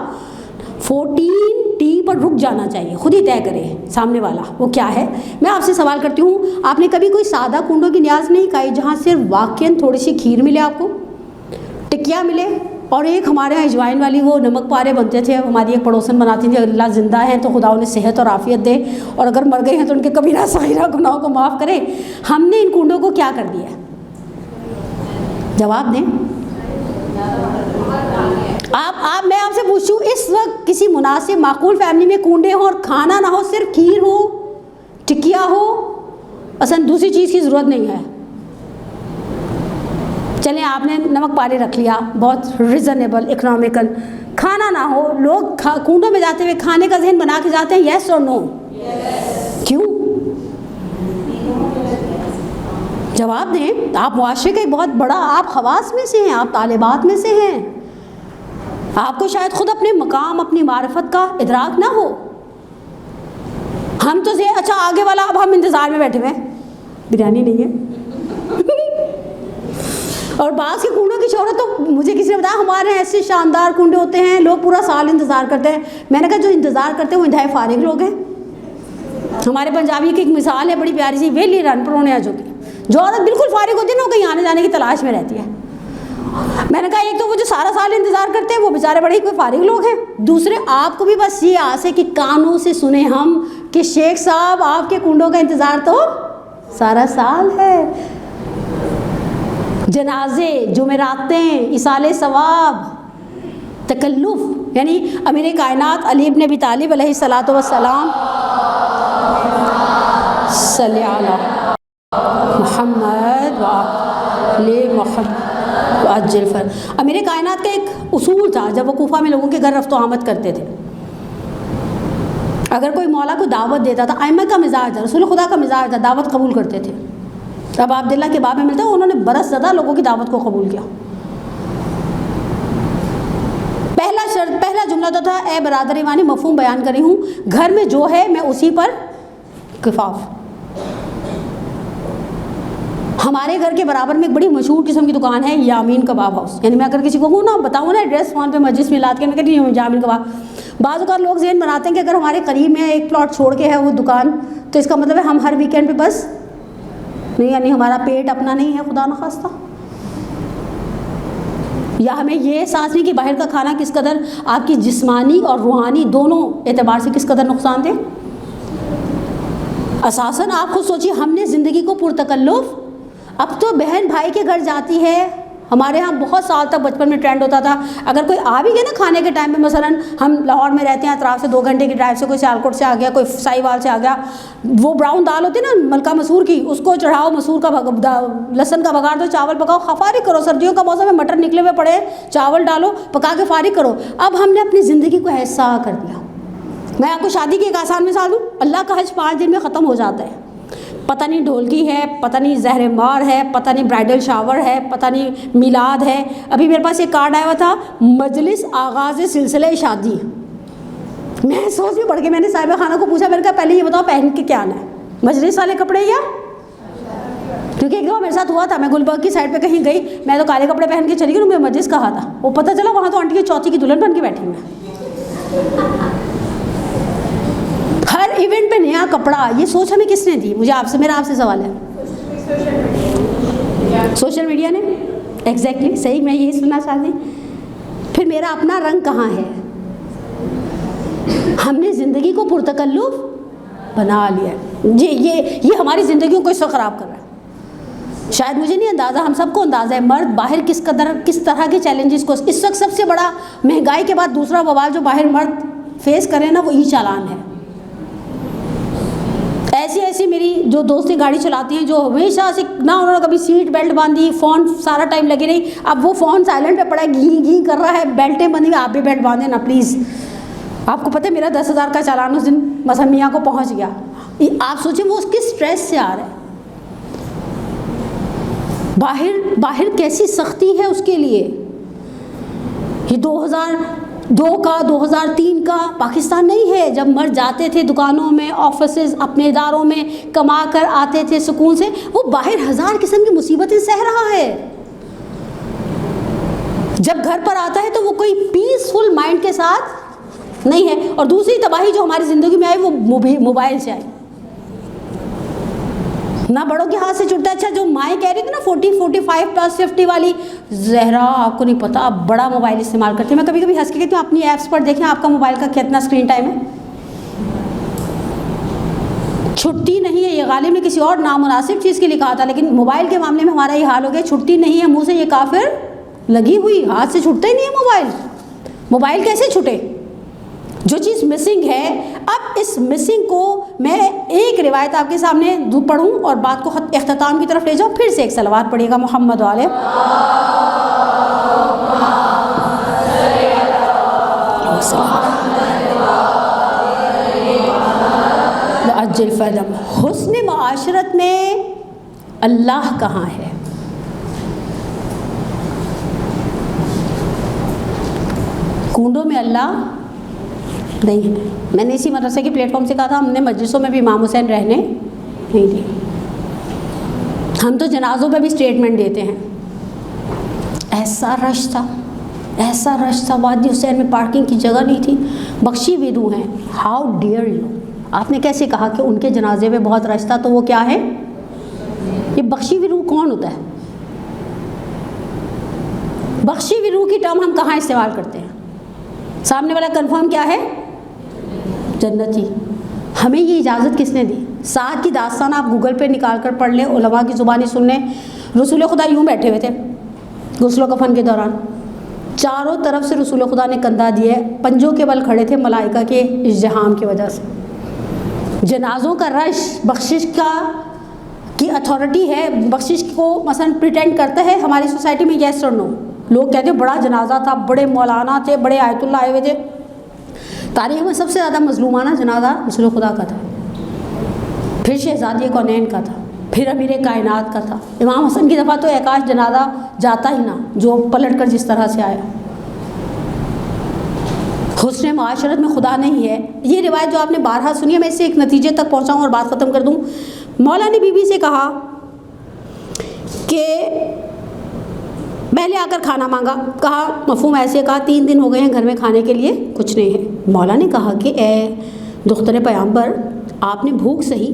14T पर रुक जाना चाहिए, खुद ही तय करे सामने वाला वो क्या है। मैं आपसे सवाल करती हूँ, आपने कभी कोई सादा कुंडों की न्याज नहीं खाई जहाँ सिर्फ वाकई थोड़ी सी खीर मिले, आपको टिकिया मिले, और एक हमारे यहाँ अजवाइन वाली वो नमक पारे बनते थे, हमारी एक पड़ोसन बनाती थी। अल्लाह ज़िंदा है तो खुदा उन्हें सेहत और आफ़ियत दे, और अगर मर गए हैं तो उनके कबीरा सगीरा गुनाहों को माफ़ करे। हमने इन कुंडों को क्या कर दिया? जवाब दें आप। मैं आपसे पूछूं, इस वक्त किसी मुनासिब माकूल फैमिली में कुंडे हो और खाना ना हो, सिर्फ खीर हो, टिकिया हो, असल दूसरी चीज़ की ज़रूरत नहीं है। चलें, आपने नमक पारे रख लिया, बहुत रिजनेबल इकोनॉमिकल, खाना ना हो, लोग कुंडों में जाते हुए खाने का जहन बना के जाते हैं, येस और नो? क्यों? जवाब दें। आप मुआशरे का एक बहुत बड़ा, आप खवास में से हैं, आप तालिबात में से हैं, आपको शायद खुद अपने मकाम, अपनी मारिफत का इदराक ना हो। हम तो अच्छा आगे वाला, अब हम इंतज़ार में बैठे हुए हैं, बिरयानी नहीं है। और बाज़ के कुंडों की शोहरत तो मुझे किसी ने बताया, हमारे ऐसे शानदार कुंडे होते हैं, लोग पूरा साल इंतज़ार करते हैं। मैंने कहा जो इंतज़ार करते हैं वो इंतहाई फारिग लोग हैं। हमारे पंजाबी की एक मिसाल है बड़ी प्यारी सी, वेली रन परोने जो औरत बिल्कुल फारिग होती है ना, वो कहीं आने जाने की तलाश में रहती है। मैंने कहा एक तो वो जो सारा साल इंतज़ार करते हैं वो बेचारे बड़े ही कोई फारिग लोग हैं, दूसरे आपको भी बस ये आस है कि कानों से सुने हम कि शेख साहब आपके कुंडों का इंतज़ार तो सारा साल है। जनाजे, जुमेरातें, इसाले सवाब, तकल्लुफ़, यानी अमीर कायनात अली इब्न अबी तालिब अलैहिस्सलातु वस्सलाम सल्ले अला मुहम्मद व आले मुहम्मद अज्जल फर। अमीर कायनात का एक उसूल था, जब वो कूफा में लोगों के घर रफ्तो आमद करते थे, अगर कोई मौला को दावत देता था, आइमा का मिजाज था, रसूल खुदा का मिजाज था, दावत कबूल करते थे। अब अब्दुल्लाह के बाब में मिलता है, उन्होंने बरस ज़्यादा लोगों की दावत को कबूल किया। पहला जुमला तो था, ए बरादर ईमानी, मफ़हूम बयान करी हूँ, घर में जो है मैं उसी पर किफ़ाफ़। हमारे घर के बराबर में एक बड़ी मशहूर किस्म की दुकान है, यामीन कबाब हाउस। यानी मैं अगर किसी को ना बताऊँ ना एड्रेस फ़ोन पे मस्जिद मिलाद के, मैं कहती हूँ यामीन कबाब। बाज़ औक़ात लोग ज़हन बनाते हैं कि अगर हमारे करीब में एक प्लॉट छोड़ के है वो दुकान, तो इसका मतलब है हम हर वीकेंड पे बस नहीं, यानी हमारा पेट अपना नहीं है, खुदा न खास्ता। या हमें ये एहसास नहीं कि बाहर का खाना किस कदर आपकी जिस्मानी और रूहानी दोनों एतबार से किस कदर नुकसान दे। असासन आप खुद सोचिए, हमने ज़िंदगी को पुरतकल्लुफ़, अब तो बहन भाई के घर जाती है। हमारे यहाँ बहुत साल तक बचपन में ट्रेंड होता था, अगर कोई आ भी गया ना खाने के टाइम में, मसलन हम लाहौर में रहते हैं, अतराफ से 2 घंटे की ड्राइव से कोई सियालकोट से आ गया, कोई साहिवाल से आ गया, वो ब्राउन दाल होती है ना मलका मसूर की, उसको चढ़ाओ, मसूर का लहसन का बघार दो, चावल पकाओ, फारिग करो। सर्दियों का मौसम में मटर निकले हुए पड़े, चावल डालो, पका के फारिग करो। अब हमने अपनी ज़िंदगी को ऐसा कर दिया। मैं आपको शादी की एक आसान मिसाल दूँ, अल्लाह का हज 5 दिन में ख़त्म हो जाता है। पता नहीं ढोलकी है, पता नहीं ज़हर मार है, पता नहीं ब्राइडल शावर है, पता नहीं मिलाद है। अभी मेरे पास एक कार्ड आया हुआ था, मजलिस आगाज़ सिलसिले शादी। मैं सोच में पड़ गई, मैंने साहिबा खाना को पूछा, मैंने कहा पहले ये बताओ पहन के क्या आना है, मजलिस वाले कपड़े या? क्योंकि एक दफ़ा मेरे साथ हुआ था, मैं गुलबर्ग की साइड पे कहीं गई, मैं तो काले कपड़े पहन के चली गई, मैं मजलिस कहा था, वो पता चला वहाँ तो आंटी की चौथी की दुल्हन बन के बैठी मैं। हर इवेंट पे नया कपड़ा, ये सोच हमें किसने दी? मेरा आपसे सवाल है। सोशल मीडिया ने। एग्जैक्टली सही, मैं यही सुनना चाहती। फिर मेरा अपना रंग कहाँ है? हमने ज़िंदगी को पुरतकल्लुफ़ बना लिया है। ये हमारी ज़िंदगियों को इस वक्त ख़राब कर रहा है। शायद मुझे नहीं अंदाज़ा, हम सबको अंदाज़ा है मर्द बाहर किस तरह के चैलेंजेस को, इस वक्त सबसे बड़ा महंगाई के बाद दूसरा बवाल जो बाहर मर्द फेस करें ना, वो ई चालान है। ऐसी मेरी जो दोस्तें गाड़ी चलाती हैं, जो हमेशा से ना उन्होंने कभी सीट बेल्ट बांधी, फ़ोन सारा टाइम लगे रही, अब वो फ़ोन साइलेंट पे पड़ा है, घी घी कर रहा है, बेल्टें बंधी हुई, आप भी बेल्ट बांधे ना प्लीज़। आपको पता है मेरा 10,000 का चालान उस दिन मसम मियाँ को पहुँच गया। आप सोचिए वो उसके स्ट्रेस से आ रहा है, बाहर कैसी सख्ती है उसके लिए। ये 2002 का 2003 का पाकिस्तान नहीं है जब मर्द जाते थे दुकानों में, ऑफिसेज, अपने इदारों में कमा कर आते थे सुकून से। वो बाहर हज़ार किस्म की मुसीबतें सह रहा है, जब घर पर आता है तो वो कोई पीसफुल माइंड के साथ नहीं है। और दूसरी तबाही जो हमारी ज़िंदगी में आई वो मोबाइल से आई, ना बड़ों के हाथ से छुटता है। अच्छा जो माएँ कह रही थी ना 40, 45 प्लस 50 वाली, जहरा आपको नहीं पता आप बड़ा मोबाइल इस्तेमाल करती है। मैं कभी कभी हंस के कहती हूँ अपनी ऐप्स पर देखें आपका मोबाइल का कितना स्क्रीन टाइम है। छुट्टी नहीं है, ये गालिब ने किसी और नामुनासिब चीज़ के लिए कहा था, लेकिन मोबाइल के मामले में हमारा ये हाल हो गया, छुट्टी नहीं है मुँह से ये काफिर लगी हुई, हाथ से छुटता ही नहीं है मोबाइल कैसे छूटे? जो चीज़ मिसिंग है। अब इस मिसिंग को मैं एक रिवायत आपके सामने पढ़ूं और बात को इख्तिताम की तरफ ले जाऊं। फिर से एक सलवात पढ़िएगा मोहम्मद वाले। अज्जल फदम, हुस्न मुआशरत में अल्लाह कहाँ है? कूंडों में अल्लाह नहीं है। मैंने इसी मदरसे के प्लेटफॉर्म से कहा था, हमने मजलिसों में भी इमाम हुसैन रहने नहीं दिए। हम तो जनाजों पे भी स्टेटमेंट देते हैं। ऐसा रश था वादी हुसैन में पार्किंग की जगह नहीं थी। बख्शी विदू हैं, हाउ डियर यू, आपने कैसे कहा कि उनके जनाजे में बहुत रश था? तो वो क्या है? ये बख्शी विदू कौन होता है? बख्शी विदू की टर्म हम कहाँ इस्तेमाल करते हैं? सामने वाला कंफर्म क्या है? जन्नती। हमें ये इजाज़त किसने दी? साथ की दास्तान आप गूगल पे निकाल कर पढ़ लें, उलमा की ज़ुबानी सुन लें। रसूल खुदा यूँ बैठे हुए थे गुस्ल कफन के दौरान, चारों तरफ से रसूल खुदा ने कंधा दिए, पंजों के बल खड़े थे मलाइका के इज़्तिहाम की वजह से। जनाजों का रश बख्शिश की अथॉरिटी है। बख्शिश को मसलन प्रिटेंड करता है हमारी सोसाइटी में, यस और नो। लोग कहते हैं बड़ा जनाजा था, बड़े मौलाना थे, बड़े आयतुल्लाह आए हुए थे। तारीख़ में सबसे ज़्यादा मज़लूमाना जनाजा रसूल खुदा का था, फिर शहज़ादी कौनैन का था, फिर अमीर कायनात का था। इमाम हसन की दफ़ा तो एकाश जनाजा जाता ही ना, जो पलट कर जिस तरह से आया। हुस्न मुआशरत में खुदा नहीं है। ये रिवायत जो आपने बारहा सुनी है, मैं इससे एक नतीजे तक पहुँचाऊँ और बात ख़त्म कर दूँ। मौला ने बीबी से कहा कि पहले आकर खाना मांगा। कहा मफ़हूम ऐसे कहा 3 दिन हो गए हैं घर में खाने के लिए कुछ नहीं है। मौला ने कहा कि ए दुख्तर पैगंबर, आपने भूख सही,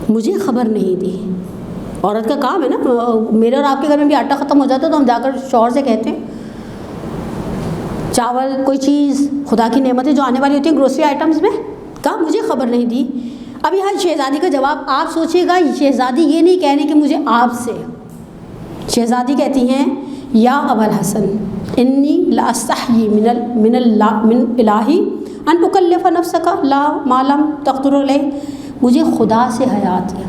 मुझे ख़बर नहीं दी। औरत का काम है ना, मेरे और आपके घर में भी आटा ख़त्म हो जाता है तो हम जाकर शौहर से कहते हैं चावल कोई चीज़ खुदा की नेमतें जो आने वाली होती हैं ग्रोसरी आइटम्स में, कहा मुझे ख़बर नहीं दी। अब यहाँ शहज़ादी का जवाब आप सोचिएगा, शहज़ादी ये नहीं कहने कि मुझे आपसे, शहज़ादी कहती हैं या अबल हसन इन्नी ला अस्तहयी मिन इलाही अन उकल्लिफ़ नफ्सका ला मालम तक़दिर अलैह, मुझे खुदा से हयात है।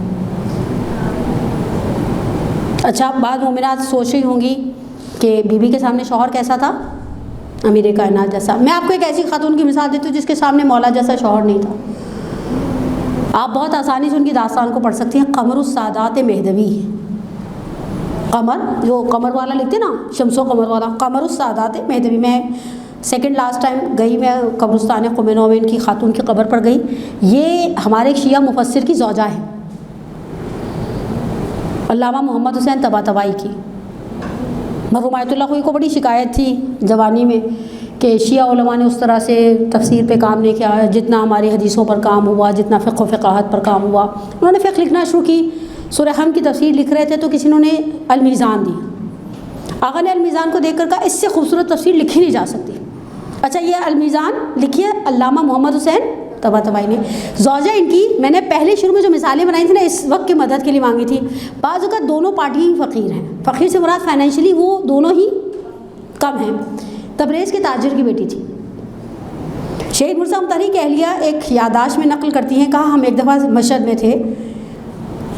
अच्छा, बाद मोमिनात सोच रही होंगी कि बीबी के सामने शौहर कैसा था? अमीर कायनात जैसा। मैं आपको एक ऐसी खातून की मिसाल देती हूँ जिसके सामने मौला जैसा शौहर नहीं था। आप बहुत आसानी से उनकी दास्तान को पढ़ सकती हैं। क़मरुस सादात मेहदवी, कमर जो कमर वाला लिखते ना, शमसो कमर वाला, क़मरुस सादात मेहदवी। मैं सेकंड लास्ट टाइम गई, मैं कब्रिस्तान क़ुमैनो में इनकी खातून की कब्र पर गई। ये हमारे शिया मुफस्सिर की ज़ौजा है, अल्लामा मोहम्मद हुसैन तबातबाई की। मरहूम आयतुल्लाह ख़ुई को बड़ी शिकायत थी जवानी में कि शिया उलमा ने उस तरह से तफसीर पे काम नहीं किया जितना हमारी हदीसों पर काम हुआ, जितना फ़िक़्ह व फ़िक़ाहत पर काम हुआ। उन्होंने फ़िक़्ह लिखना शुरू की, सूरह हम की तफसीर लिख रहे थे तो किसी ने अल-मीज़ान दी। आगा ने अल-मीज़ान को देख कर कहा इससे खूबसूरत तफसीर लिखी नहीं जा सकती। अच्छा, ये अलमीज़ान लिखिए अल्लामा मोहम्मद हुसैन तबातबाई ने। ज़ौजा इनकी मैंने पहले शुरू में जो मिसालें बनाई थी ना, इस वक्त की मदद के लिए मांगी थी। बाज़ औक़ात दोनों पार्टी ही फ़कीर हैं, फ़कीर से मुराद फाइनेंशियली वो दोनों ही कम हैं। तबरेज़ के ताजिर की बेटी थी। शहीद मुर्सा मुतहरिक अहलिया एक यादाश्त में नकल करती हैं, कहा हम एक दफ़ा मशहद में थे,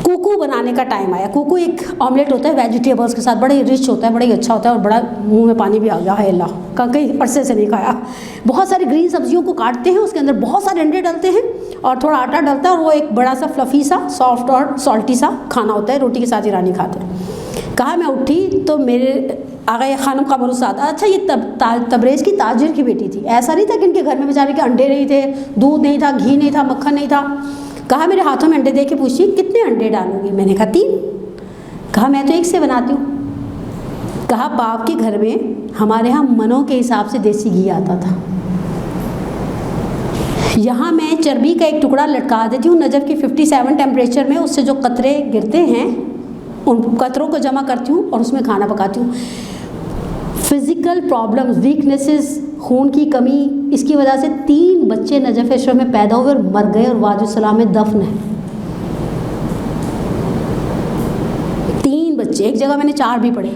कुकू बनाने का टाइम आया। कुकू एक ऑमलेट होता है वेजिटेबल्स के साथ, बड़ा ही रिच होता है, बड़ा ही अच्छा होता है और बड़ा मुंह में पानी भी आ गया है अल्लाह का, कई अरसे से नहीं खाया। बहुत सारी ग्रीन सब्जियों को काटते हैं, उसके अंदर बहुत सारे अंडे डालते हैं और थोड़ा आटा डालता है और वो एक बड़ा सा फ्लफ़ी सा सॉफ्ट और सॉल्टी सा खाना होता है, रोटी के साथ ईरानी खाते हैं। कहा मैं उठी तो मेरे आगे खानम कमर उस्ताद, अच्छा ये तबरेज़ की ताजिर की बेटी थी। ऐसा नहीं था कि इनके घर में बेचारे के अंडे नहीं थे, दूध नहीं था, घी नहीं था, मक्खन नहीं था। कहा मेरे हाथों में अंडे दे के पूछी कितने अंडे डालूंगी? मैंने कहा 3। कहा मैं तो 1 से बनाती हूँ। कहा बाप के घर में हमारे यहाँ मनों के हिसाब से देसी घी आता था, यहाँ मैं चर्बी का एक टुकड़ा लटका देती हूँ नजर की 57 टेम्परेचर में, उससे जो कतरे गिरते हैं उन कतरों को जमा करती हूँ और उसमें खाना पकाती हूँ। फिज़िकल प्रॉब्लम्स, वीकनेसेस, खून की कमी, इसकी वजह से 3 बच्चे नजफ़ अशरफ में पैदा हुए और मर गए और वाजुस्सलाम में दफन है। 3 बच्चे, एक जगह मैंने 4 भी पढ़े।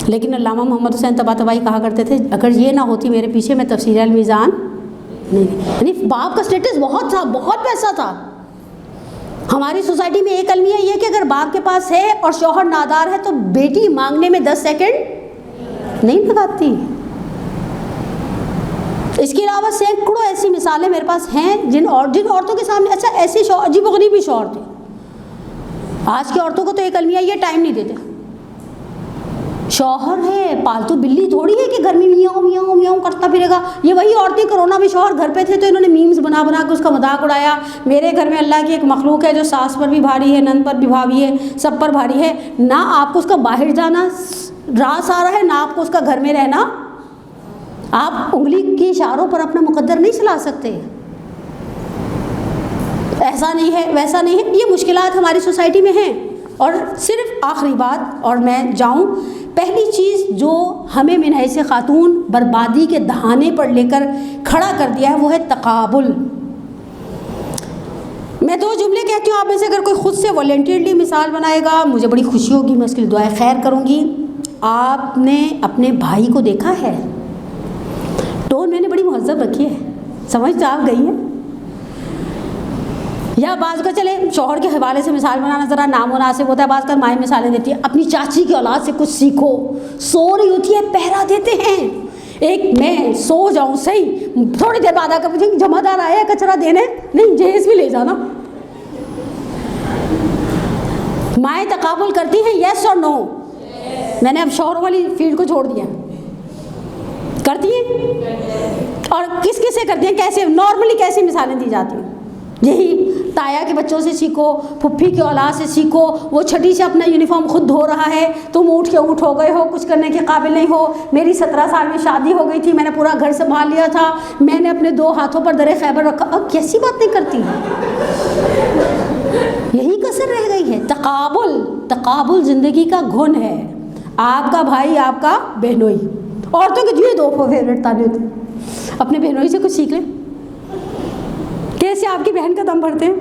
लेकिन अल्लामा मोहम्मद हुसैन तबातबाई कहा करते थे अगर ये ना होती मेरे पीछे मैं तफसीर अलमीज़ान नहीं। यानी बाप का स्टेटस बहुत था, बहुत पैसा था। हमारी सोसाइटी में एक अलमिया ये कि अगर बाप के पास है और शौहर नादार है तो बेटी मांगने में 10 सेकंड नहीं लगाती। इसके अलावा सैकड़ों ऐसी मिसालें मेरे पास हैं जिन औरतों के सामने अच्छा ऐसे अजीब-ओ-गरीब भी शौहर थे। आज की औरतों को तो एक अलमिया ये टाइम नहीं देते। शौहर है, पालतू बिल्ली थोड़ी है कि घर में मियाऊं मियाऊं मियाऊं करता फिरेगा। ये वही औरतें कोरोना में शौहर घर पे थे तो इन्होंने मीम्स बना बना के उसका मजाक उड़ाया। मेरे घर में अल्लाह की एक मखलूक है जो सास पर भी भारी है, नंद पर भी भारी है, सब पर भारी है। ना आपको उसका बाहर जाना रास आ रहा है, ना आपको उसका घर में रहना। आप उंगली के इशारों पर अपना मुकद्दर नहीं चला सकते। ऐसा नहीं है, वैसा नहीं है, ये मुश्किलात हमारी सोसाइटी में हैं। और सिर्फ आखिरी बात और मैं जाऊं, पहली चीज़ जो हमें मिन से खातून बर्बादी के दहाने पर लेकर खड़ा कर दिया है वो है तकाबुल। मैं 2 जुमले कहती हूँ, आप में से अगर कोई ख़ुद से वॉलंटियरली मिसाल बनाएगा मुझे बड़ी खुशी होगी, मैं उसके लिए दुआएं खैर करूँगी। आपने अपने भाई को देखा है, टोन मैंने बड़ी मुहज़्ज़ब रखी है, समझ तो आप गई है। या बाज़ का चले शौहर के हवाले से मिसाल बनाना ज़रा नामुनासिब होता है, बाज़ का माएँ मिसालें देती है। अपनी चाची की औलाद से कुछ सीखो, सो रही होती है पहरा देते हैं। एक मैं सो जाऊँ सही, थोड़ी देर बाद आकर पूछेंगे जमादार आया कचरा देने, नहीं जहेज भी ले जाना। माएँ तकाबुल करती हैं येस और नो। मैंने अब शौहरों वाली फील्ड को छोड़ दिया, करती हैं और किस किस से करती हैं, कैसे नॉर्मली कैसी मिसालें दी जाती हैं। यही ताया के बच्चों से सीखो, फुफ्फी की औलाद से सीखो। वो छठी से अपना यूनिफॉर्म खुद धो रहा है, तुम ऊँट के ऊँट हो गए हो, कुछ करने के काबिल नहीं हो। मेरी 17 साल में शादी हो गई थी, मैंने पूरा घर संभाल लिया था, मैंने अपने 2 हाथों पर दरे खैबर रखा। अब कैसी बातें करती हैं, यही कसर रह गई है। तकाबुल ज़िंदगी का गुण है। आपका भाई आपका बहनोई, औरतों के ये 2 फेवरेट ताने होते हैं। अपने बहनोई से कुछ सीख लें, कैसे आपकी बहन का दम भरते हैं,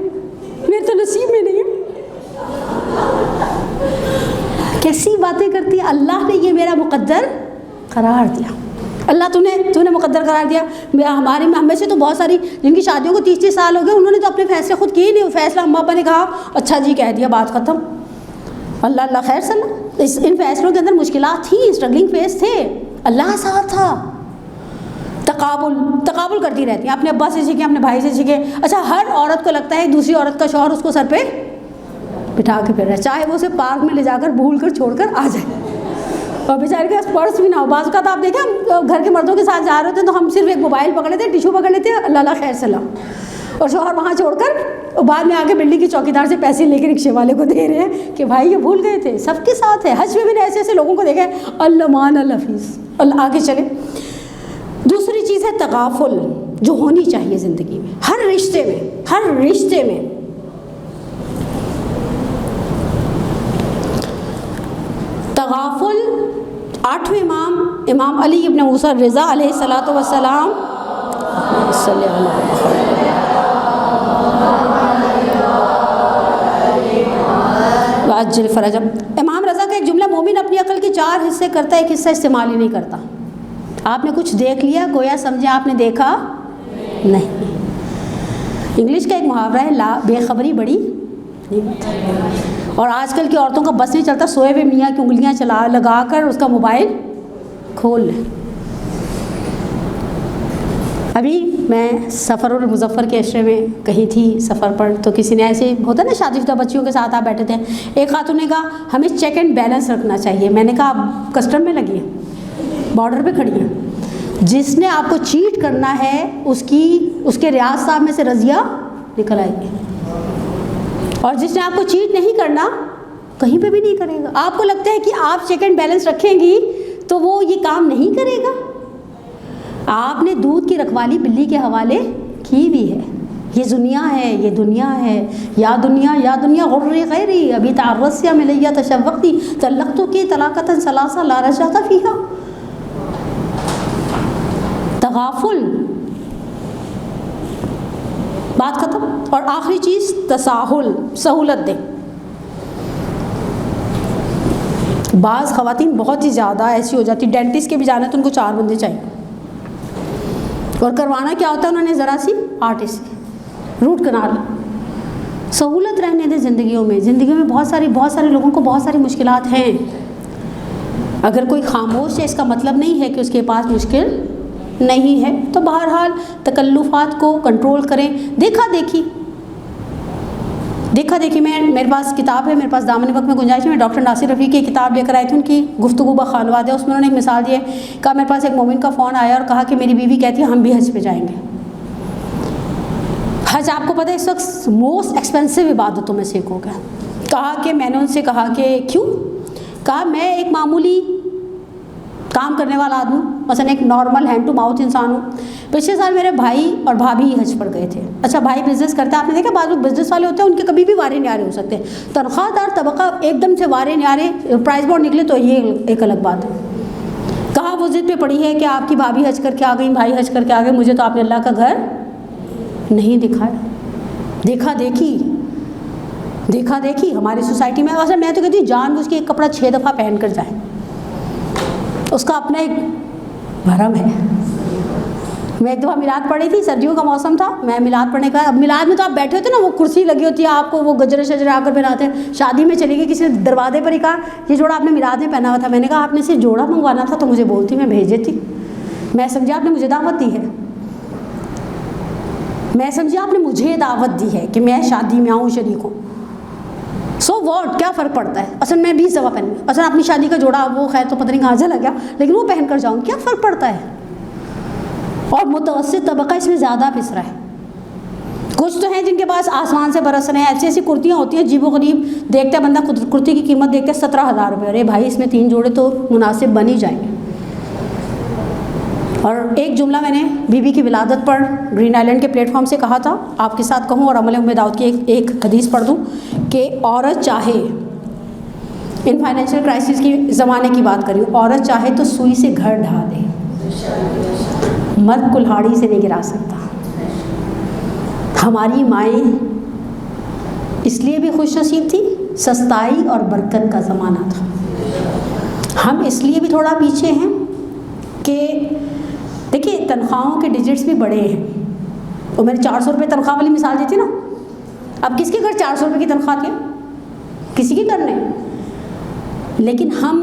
मेरे तो नसीब में नहीं है। कैसी बातें करती है। अल्लाह ने ये मेरा मुकद्दर करार दिया, अल्लाह तूने मुकद्दर करार दिया। हमारे हमें से तो बहुत सारी जिनकी शादियों को 30-30 साल हो गए, उन्होंने तो अपने फैसले खुद किए नहीं। फैसला अम्मा पापा ने कहा अच्छा जी कह दिया, बात ख़त्म। अल्लाह खैर सल्ला। इन फैसलों के अंदर मुश्किलात थी, स्ट्रगलिंग फेस थे, अल्लाह साथ था। तकाबुल करती रहती है, अपने अब्बा से सीखे, अपने भाई से सीखे। अच्छा, हर औरत को लगता है दूसरी औरत का शौहर उसको सर पे बिठा के फिर रहा है, चाहे वो उसे पार्क में ले जाकर भूल कर छोड़ कर आ जाए और बेचारे के पास पर्स भी ना हो। बाज़ का तो आप देखें हम घर के मर्दों के साथ जा रहे होते हैं तो हम सिर्फ एक मोबाइल पकड़ लेते हैं, टिशू पकड़ लेते हैं, अल्लाह खैर सलाम, और शौहर वहाँ छोड़कर और बाद में आके बिल्डिंग की चौकीदार से पैसे लेकर रिक्शे वाले को दे रहे हैं कि भाई ये भूल गए थे। सबके साथ है। हज में मैंने ऐसे ऐसे लोगों को देखा है, अल्लामान अल-हफीज़। अल्लाह आगे चले। दूसरी चीज़ है तगाफुल, जो होनी चाहिए ज़िंदगी में, हर रिश्ते में। तगाफुल 8वें इमाम इमाम अली इब्न मूसा रज़ा अलैहिस्सलातु वस्सलाम फ़रजम। इमाम रज़ा का एक जुमला, मोमिन अपनी अकल के 4 हिस्से करता है, एक हिस्सा इस्तेमाल ही नहीं करता। आपने कुछ देख लिया, गोया समझे आपने देखा नहीं। इंग्लिश का एक मुहावरा है, ला बेखबरी बड़ी नियमत है। और आजकल की औरतों का बस नहीं चलता, सोए हुए मियाँ की उंगलियाँ चला लगा कर उसका मोबाइल खोल लें। अभी मैं सफ़रुल मुज़फ़्फ़र के अशरे में कहीं थी सफ़र पर, तो किसी ने ऐसे होता है ना, शादीशुदा बच्चियों के साथ आप बैठे थे, एक खातून ने कहा हमें चेक एंड बैलेंस रखना चाहिए। मैंने कहा आप कस्टम में लगी हैं, बॉर्डर पे खड़ी हैं, जिसने आपको चीट करना है उसके रियाज साहब में से रज़िया निकल आएगी, और जिसने आपको चीट नहीं करना कहीं पे भी नहीं करेगा। आपको लगता है कि आप चेक एंड बैलेंस रखेंगी तो वो ये काम नहीं करेगा। आपने दूध की रखवाली बिल्ली के हवाले की भी है। ये दुनिया है, ये दुनिया है, या दुनिया गुर्री गैरी अभी तारसिया मिलैया तशव्वक़ती तलक़्तु की तलाक़तन सलासा ला रजाता फ़ीहा। तगाफुल, बात ख़त्म। और आखिरी चीज़ तसाहुल, सहूलत दें। बाज़ ख़वातीन बहुत ही ज़्यादा ऐसी हो जाती, डेंटिस्ट के भी जाना तो उनको 4 बंदे चाहिए, और करवाना क्या होता है उन्होंने, ज़रा सी आर्टिस्ट रूट कनाल। सहूलत रहने दें ज़िंदगियों में बहुत सारे लोगों को बहुत सारी मुश्किलात हैं। अगर कोई खामोश है इसका मतलब नहीं है कि उसके पास मुश्किल नहीं है। तो बहरहाल तकल्लुफ़ात को कंट्रोल करें। देखा देखी मेरे पास किताब है, मेरे पास दामन वक्त में गुंजाइश है। मैं डॉक्टर नासिर रफ़ी की किताब लेकर आई थी, उनकी गुफ्तगू ब खानवाद है, उसमें उन्होंने एक मिसाल दी है। कहा मेरे पास एक मोमिन का फ़ोन आया और कहा कि मेरी बीवी कहती है हम भी हज पे जाएंगे। हज आपको पता है इस वक्त मोस्ट एक्सपेंसिव इबादतों में से एक हो गया। कहा कि मैंने उनसे कहा कि क्यों? कहा मैं एक मामूली काम करने वाला आदमी, मसलन एक नॉर्मल हैंड टू माउथ इंसान हूँ। पिछले साल मेरे भाई और भाभी हज पर गए थे। अच्छा, भाई बिज़नेस करते हैं, आपने देखा बाद में बिज़नेस वाले होते हैं उनके कभी भी वारे न्यारे हो सकते हैं। तनख्वाहदार तबका एकदम से वारे न्यारे प्राइस बोर्ड निकले तो ये एक अलग बात है। कहा वो जिद पे पड़ी है कि आपकी भाभी हज करके आ गई, भाई हज करके आ गए, मुझे तो आपने अल्लाह का घर नहीं दिखाया। देखा देखी हमारी सोसाइटी में। अच्छा, मैं तो कहती हूँ जानबूझ के एक कपड़ा 6 दफ़ा पहन कर जाए, उसका अपना एक भरम है। मैं एक दफ़ा मिलाद पढ़ी थी, सर्दियों का मौसम था, मैं मिलाद पढ़ने का। अब मिलाद में तो आप बैठे होते ना, वो कुर्सी लगी होती है, आपको वो गजरे शजरे आकर पहनाते हैं। शादी में चली गई, किसी ने दरवाजे पर ही कहा ये जोड़ा आपने मिलाद में पहना हुआ था। मैंने कहा आपने सिर्फ जोड़ा मंगवाना था तो मुझे बोलती, मैं भेज देती। मैं समझी आपने मुझे दावत दी है, मैं समझी आपने मुझे दावत दी है कि मैं शादी में आऊँ, शरीक हूँ। सो वॉट, क्या फ़र्क पड़ता है? असल मैं 20 दफ़ा पहन, असल अपनी शादी का जोड़ा वो खैर तो पता नहीं कहाँ चला गया, लेकिन वो पहन कर जाऊँ, क्या फ़र्क पड़ता है? और मुतवस्सित तबका इसमें ज़्यादा पिस रहा है। कुछ तो हैं जिनके पास आसमान से बरस रहे हैं, ऐसी कुर्तियाँ होती हैं अजीबो गरीब, देखता है बंदा कुर्ती की कीमत देखते हैं 17,000 रुपये। अरे भाई, इसमें 3 जोड़े तो मुनासिब बन ही जाएंगे। और एक जुमला मैंने बीबी की विलादत पर ग्रीन आइलैंड के प्लेटफॉर्म से कहा था, आपके साथ कहूँ और अमल उम्मे दाऊद की एक हदीस पढ़ दूँ कि औरत चाहे, इन फाइनेंशियल क्राइसिस की ज़माने की बात करी, औरत चाहे तो सुई से घर ढा दे, मर्द कुल्हाड़ी से नहीं गिरा सकता। हमारी माएँ इसलिए भी खुश नसीब थी, सस्ताई और बरकत का ज़माना था। हम इसलिए भी थोड़ा पीछे हैं कि देखिए तनख्वाहों के डिजिट्स भी बड़े हैं। और मैंने 400 रुपये तनख्वाह वाली मिसाल दी थी ना। अब किसके घर 400 रुपये की तनख्वाह थी? किसी के घर नहीं। लेकिन हम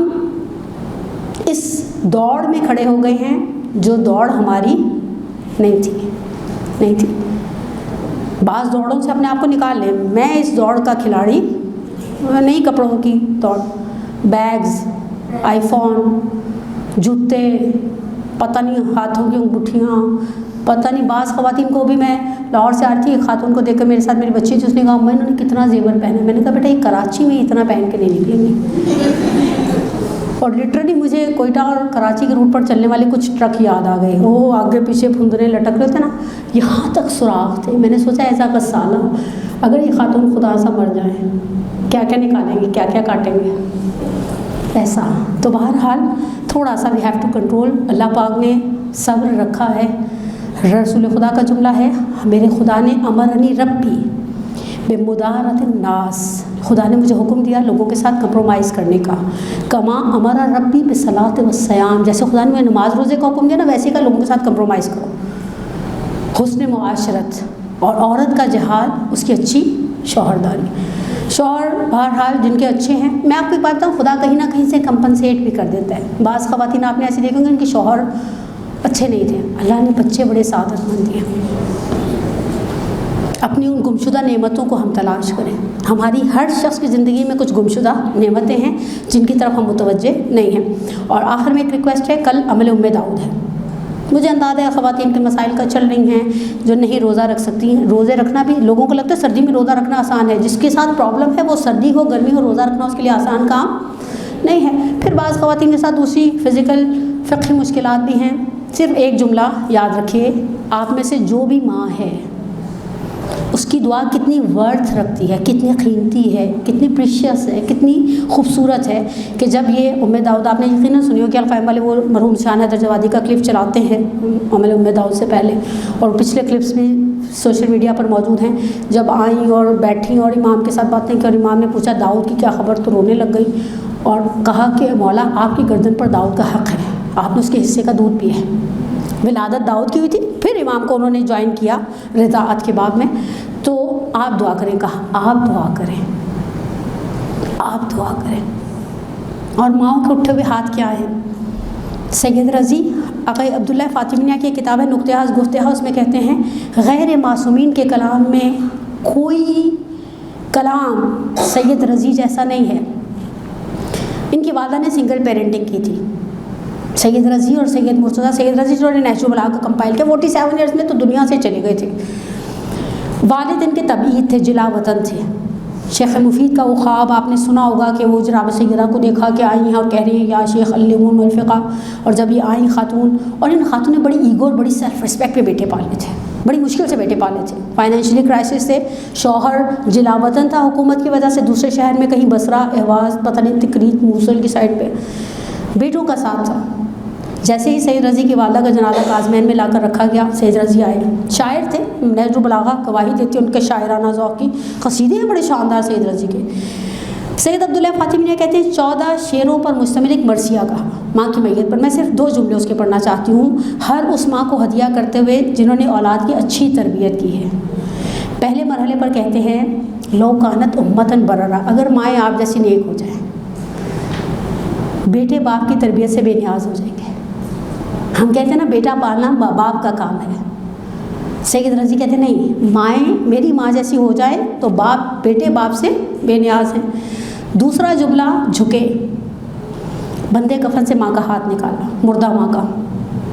इस दौड़ में खड़े हो गए हैं जो दौड़ हमारी नहीं थी। बाज़ दौड़ों से अपने आप को निकाल लें। मैं इस दौड़ का खिलाड़ी नहीं। कपड़ों की दौड़, बैग्स, आईफोन, जूते, पता नहीं हाथों की अंगूठियाँ, पता नहीं। बाज़ ख़वातीन को भी, मैं लाहौर से आ रही थी, एक खातून को देखकर मेरे साथ मेरी बच्ची थी, उसने कहा अम्मा इन्होंने कितना जेवर पहना। मैंने कहा बेटा ये कराची में इतना पहन के नहीं निकलेंगे। और लिटरली मुझे कोयटा और कराची के रूट पर चलने वाले कुछ ट्रक याद आ गए। वो आगे पीछे फुंदरे लटक रहे थे ना, यहाँ तक सुराख थे। मैंने सोचा ऐसा कसाला, अगर ये खातून खुदा सा मर जाए क्या क्या निकालेंगे, क्या क्या काटेंगे। ऐसा। तो बहरहाल थोड़ा सा वी हैव टू कंट्रोल। अल्लाह पाक ने सब्र रखा है। रसूल खुदा का जुमला है, मेरे खुदा ने अमरनी रब्बी बेमुदारत नास, खुदा ने मुझे हुक्म दिया लोगों के साथ कंप्रोमाइज़ करने का। कमा अमरा रब्बी बिसलात वस्सयाम, जैसे खुदा ने मुझे नमाज रोज़े का हुक्म दिया ना, वैसे का लोगों के साथ कंप्रोमाइज़ करो। हुस्न मुआशरत, और औरत का जहाद उसकी अच्छी शौहरदारी। शौहर बहरहाल जिनके अच्छे हैं, मैं आपको एक बात बताऊँ, खुदा कहीं ना कहीं से कंपनसेट भी कर देता है। बाज़ ख़वातीन आपने ऐसे देखेंगे उनके शौहर अच्छे नहीं थे, अल्लाह ने बच्चे बड़े सादतमंद दिए। अपनी उन गुमशुदा नेमतों को हम तलाश करें। हमारी हर शख्स की ज़िंदगी में कुछ गुमशुदा नेमतें हैं जिनकी तरफ हम मुतवज्जे नहीं हैं। और आखिर में एक रिक्वेस्ट है, कल अमल उम्मे दाऊद है। मुझे अंदाज़ा है ख़वातीन के मसाइल का चल रही हैं जो नहीं रोज़ा रख सकती हैं। रोज़े रखना भी लोगों को लगता है सर्दी में रोज़ा रखना आसान है, जिसके साथ प्रॉब्लम है वो सर्दी हो गर्मी हो रोज़ा रखना उसके लिए आसान काम नहीं है। फिर बाज़ ख़वातीन के साथ दूसरी फ़िज़िकल फ़िक़ही मुश्किलात भी हैं। सिर्फ एक जुमला याद रखिए, आप में से जो भी माँ है उसकी दुआ कितनी वर्थ रखती है, कितनी कीमती है, कितनी प्रीशियस है, कितनी खूबसूरत है कि जब ये उम्मे दाऊद, आपने यकीनन सुनी हो कि अल-क़ाइम वाले वो मरहूम शान हैदर जवादी का क्लिप चलाते हैं अमल उम्मे दाऊद से पहले, और पिछले क्लिप्स भी सोशल मीडिया पर मौजूद हैं। जब आई और बैठी और इमाम के साथ बातें की और इमाम ने पूछा दाऊद की क्या खबर, तो रोने लग गई और कहा कि मौला आपकी गर्दन पर दाऊद का हक़ है, आपने उसके हिस्से का दूध पिया है। विलादत दाऊद की हुई थी, फिर इमाम को उन्होंने ज्वाइन किया रिज़ाअत के बाद में। तो आप दुआ करें, कहा आप दुआ करें, आप दुआ करें। और माओ के उठे हुए हाथ क्या है? सैयद रज़ी आक़ा अब्दुल्ला फ़ातिमिया की किताब है नुक्ते-हाज़ गुफ्ते-हाज़, उसमें कहते हैं गैर मासूमीन के कलाम में कोई कलाम सैयद रज़ी जैसा नहीं है। इनकी वालिदा ने सिंगल पेरेंटिंग की थी, सैयद रज़ी और सैयद मुर्तज़ा। सैयद रज़ी जो नहजुल बलागा को कंपाइल किया, 47 ईयर्स में तो दुनिया से चले गए थे। वालिद इनके तबईद थे, जिला वतन थे। शेख मुफीद का वो ख्वाब आपने सुना होगा कि वो जनाब सैयदा को देखा कि आई हैं और कह रही हैं या शेख अल्लिमून वल फ़िक़ा। और जब ये आई खातून, और इन खातून ने बड़ी ईगो और बड़ी सेल्फ रिस्पेक्ट पे बेटे पाले थे, बड़ी मुश्किल से बेटे पाले थे। फाइनेंशियली क्राइसिस से, शौहर जिला वतन था हुकूमत की वजह से, दूसरे शहर में कहीं बसरा, अहवाज़, पता नहीं तिकरीत, मूसल की साइड पर बेटों का साथ था। जैसे ही सैयद रज़ी की वालिदा का जनाजा काज़मैन में लाकर रखा गया, सैयद रज़ी आए। शायर थे, नहजुल बलागा गवाही देती है उनके शायराना ज़ौक़ की। क़सीदे हैं बड़े शानदार सैयद रज़ी के। सैयद अब्दुल्ला फ़ातिमी कहते हैं 14 शेरों पर मुश्तमिल एक मरसिया कहा माँ की मैयत पर। मैं सिर्फ 2 जुमले उसके पढ़ना चाहती हूँ, हर उस माँ को हदिया करते हुए जिन्होंने औलाद की अच्छी तरबियत की है। पहले मरहले पर कहते हैं लो कानत उम्मतन बर्रा, अगर माएँ आप जैसी नेक हो जाएँ, बेटे बाप की तरबियत से बेनियाज हो जाएंगे। हम कहते हैं ना बेटा पालना बाप का काम है। सैयद रज़ी कहते नहीं, माएँ मेरी माँ जैसी हो जाए तो बाप बेटे बाप से बेनियाज हैं। दूसरा जुमला झुके, बंदे कफन से माँ का हाथ निकाला, मुर्दा माँ का,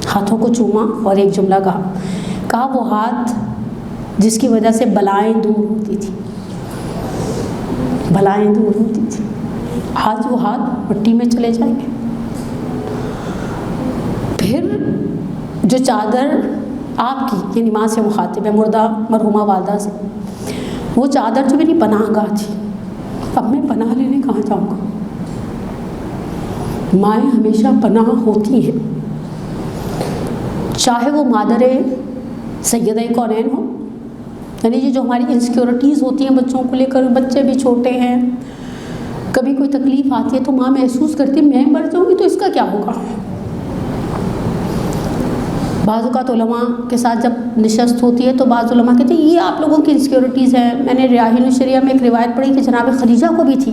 हाथों को चूमा और एक जुमला कहा वो हाथ जिसकी वजह से बलाएँ दूर होती थी, बलाएँ दूर होती थी, आज वो हाथ मिट्टी में चले जाएंगे। फिर जो चादर आपकी यानी माँ से मुखातिब है, मुर्दा मरहुमा वालदा से, वो चादर जो मेरी पनाहगाह थी, अब मैं पनाह लेने कहाँ जाऊँगा? माएँ हमेशा पनाह होती हैं, चाहे वो मादरे सैयदा कौनैन हो, यानी ये जो हमारी इनसिक्योरिटीज़ होती हैं बच्चों को लेकर, बच्चे भी छोटे हैं, कभी कोई तकलीफ़ आती है तो माँ महसूस करती है मैं मर जाऊँगी तो इसका क्या होगा। बाज़ औक़ात उलमा के साथ जब निशस्त होती है तो बाज़ उलमा कहते हैं ये आप लोगों की इनसिक्योरिटीज़ हैं। मैंने रियाहिन शरिया में एक रिवायत पढ़ी कि जनाब खदीजा को भी थी,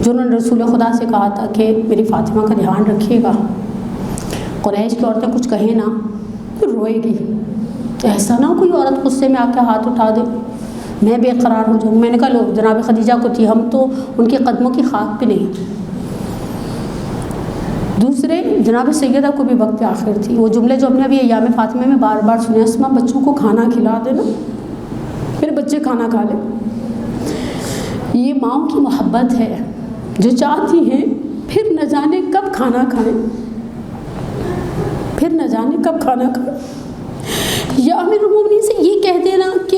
जो उन्होंने रसूल खुदा से कहा था कि मेरी फ़ातिमा का ध्यान रखिएगा, कुरैश की औरतें कुछ कहें ना तो रोएगी, ऐसा ना कोई औरत गुस्से में आके हाथ उठा दे, मैं बेकरार हो जाऊँ। मैंने कहा लो जनाब खदीजा को थी, हम तो उनके कदमों की खाक पे नहीं। दूसरे जनाब सैयदा को भी वक्त आखिर थी, वो जुमले जो हमने अभी अय्याम फ़ातिमा में बार बार सुने, अस्मा बच्चों को खाना खिला देना, फिर बच्चे खाना खा लें। ये माँओं की मोहब्बत है जो चाहती हैं फिर न जाने कब खाना खाएं, फिर न जाने कब खाना खाएं। या अमीरुल मोमिनीन से ये कह देना कि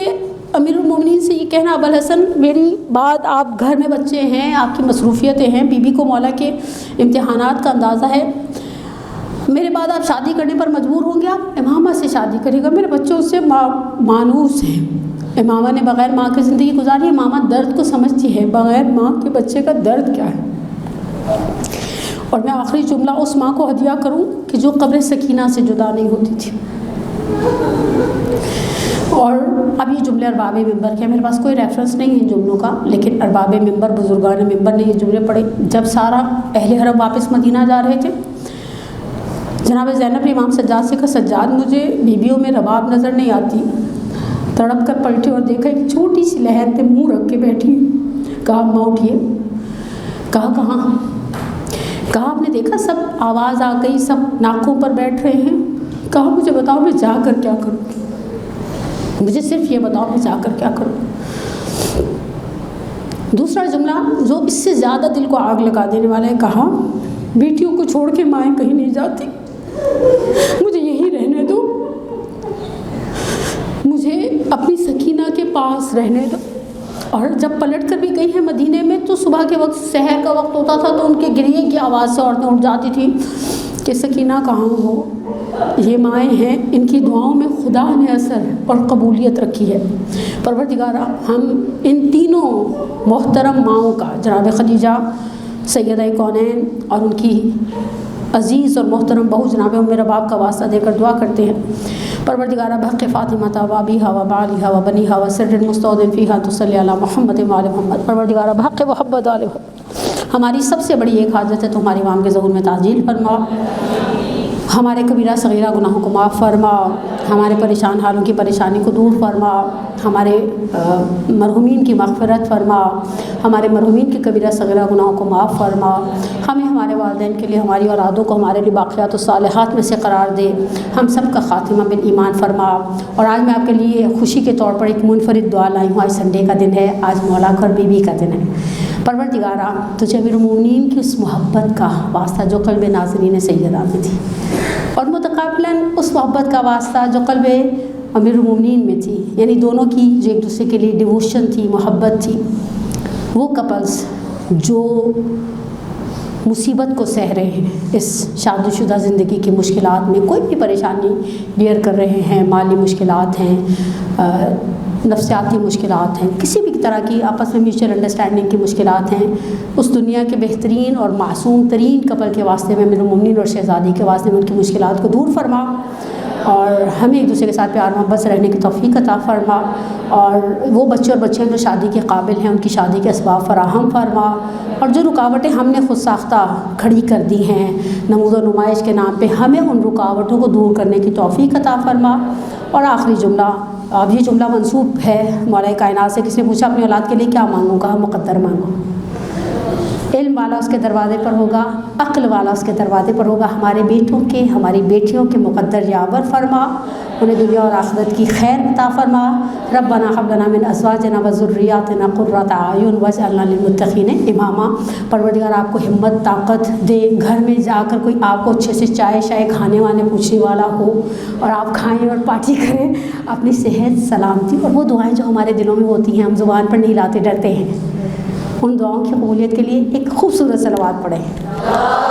अमीरुल मोमिनीन से ये कहना, अबुल हसन मेरी बात, आप घर में बच्चे हैं, आपकी मसरूफियतें हैं, बीबी को मौला के इम्तिहानात का अंदाज़ा है, मेरे बाद आप शादी करने पर मजबूर होंगे, आप इमामा से शादी करेगा, मेरे बच्चे उससे मानूस हैं। इमामा ने बग़ैर माँ की ज़िंदगी गुजारी है, मामा दर्द को समझती है, बग़ैर माँ के बच्चे का दर्द क्या है। और मैं आखिरी जुमला उस माँ को हदिया करूँ कि जो कब्र सकीना से जुदा नहीं होती थी। और अब ये जुमले अरबाब मिंबर के, मेरे पास कोई रेफरेंस नहीं है इन जुमलों का, लेकिन अरबाब मिंबर, बुजुर्गान मिंबर ने ये जुमले पढ़े जब सारा अहले हरम वापस मदीना जा रहे थे। जनाब ज़ैनब ने इमाम सज्जाद से कहा, सज्जाद मुझे बीबियों में रबाब नज़र नहीं आती। तड़प कर पलटे और देखा एक छोटी सी लहर पे मुँह रख के बैठी। कहा अम्मा उठिए। कहा कहाँ? कहा आपने देखा सब आवाज़ आ गई, सब नाकों पर बैठ रहे हैं। कहा मुझे बताओ मैं जाकर क्या करूँ, मुझे सिर्फ ये बताओ मैं जाकर क्या करूँ। दूसरा जुमला जो इससे ज़्यादा दिल को आग लगा देने वाला है, कहा बेटियों को छोड़ के माएँ कहीं नहीं जाती, मुझे यहीं रहने दो, मुझे अपनी सकीना के पास रहने दो। और जब पलट कर भी गई है मदीने में तो सुबह के वक्त, सहर का वक्त होता था तो उनके गिरिए की आवाज़ से औरतें उठ जाती थी कि सकीना कहाँ हो, ये माएँ हैं, इनकी दुआओं में खुदा ने असर और कबूलियत रखी है। परवरदिगारा हम इन तीनों मोहतरम माओं का, जनाब खदीजा सैयदा कौनैन और उनकी अज़ीज़ और मोहतरम बहू जनाब उम्मे रबाब का वास्ता देकर दुआ करते हैं। परवरदिगारा बहक़ फ़ातिमा व अबीहा व बालिहा व बनीहा व सिर्रिन मुस्तौदिन फ़ीहा तुसल्ली अला मुहम्मद व आले मुहम्मद। परवरदिगारा बहक़ मुहब्बत आले मुहम्मद, हमारी सबसे बड़ी एक हाजत है तो हमारे इमाम के ज़हूर में ताजील फरमा, हमारे कबीरा सगीरा गुनाहों को माफ़ फरमा, हमारे परेशान हालों की परेशानी को दूर फरमा, हमारे मरहुमीन की मग़फ़िरत फरमा, हमारे मरहुमीन के कबीरा सगीरा गुनाहों को माफ़ फरमा, हमें हमारे वालिदैन के लिए, हमारी औलादों को हमारे लिए बाक़ियात सालिहात में से करार दे, हम सब का ख़ातिमा बिल ईमान फरमा। और आज मैं आपके लिए खुशी के तौर पर एक मुनफरिद दुआ लाई हूँ। आज संडे का दिन है, आज मौला और बीबी का दिन है। परवरदिगारा तुझे अमीरुल मोमिनीन की उस मोहब्बत का वास्ता जो क़ल्ब नाज़रीन सैयदा में थी, और मुतक़ाबिलन उस मोहब्बत का वास्ता जो क़ल्ब अमीरुल मोमिनीन में थी, यानी दोनों की जो एक दूसरे के लिए डिवोशन थी, मोहब्बत थी। वो कपल्स जो मुसीबत को सह रहे हैं, इस शादीशुदा ज़िंदगी की मुश्किलात में कोई भी परेशानी बियर कर रहे हैं, माली मुश्किलात हैं, नफ्सियाती मुश्किलात हैं, किसी भी तरह की आपस में म्यूचुअल अंडरस्टैंडिंग की मुश्किलात हैं, उस दुनिया के बेहतरीन और मासूम तरीन कपल के वास्ते में, अमीरुल मोमिनीन और शहज़ादी के वास्ते में उनकी मुश्किलात को दूर फरमा और हमें एक दूसरे के साथ प्यार मोहब्बत से रहने की तौफ़ीक अता फरमा। और वो बच्चे और बच्चियाँ जो शादी के काबिल हैं उनकी शादी के असबाब फराहम फरमा, और जो रुकावटें हमने खुद साख्ता खड़ी कर दी हैं नमूज़ व नुमाइश के नाम पे, हमें उन रुकावटों को दूर करने की तौफ़ीक अता फरमा। और आखिरी जुमला, अब ये जुमला मंसूब है मौला कायनात से। किसी ने पूछा अपनी औलाद के लिए क्या मांगूँ, कहा मुक़द्दर मांगो। इल्म वाला उसके दरवाज़े पर होगा, अक्ल वाला उसके दरवाज़े पर होगा। हमारे बेटों के, हमारी बेटियों के मुक़द्दर यावर फरमा, उन्हें दुनिया और आखिरत की खैर अता फरमा। रब्बना हब लना मिन अज़वाजिना व ज़ुर्रिय्यातिना क़ुर्रता अयुन वजअलना लिलमुत्तक़ीन इमामा। परवरदिगार आपको हिम्मत ताकत दे, घर में जाकर कोई आपको अच्छे से चाय शाय खाने वाने पूछने वाला हो और आप खाएं और पार्टी करें, अपनी सेहत सलामती और वो दुआएं जो हमारे दिलों में होती हैं, हम ज़ुबान पर नहीं लाते, डरते हैं, उन दुआओं की कबूलियत के लिए एक खूबसूरत सलवात पढ़ें।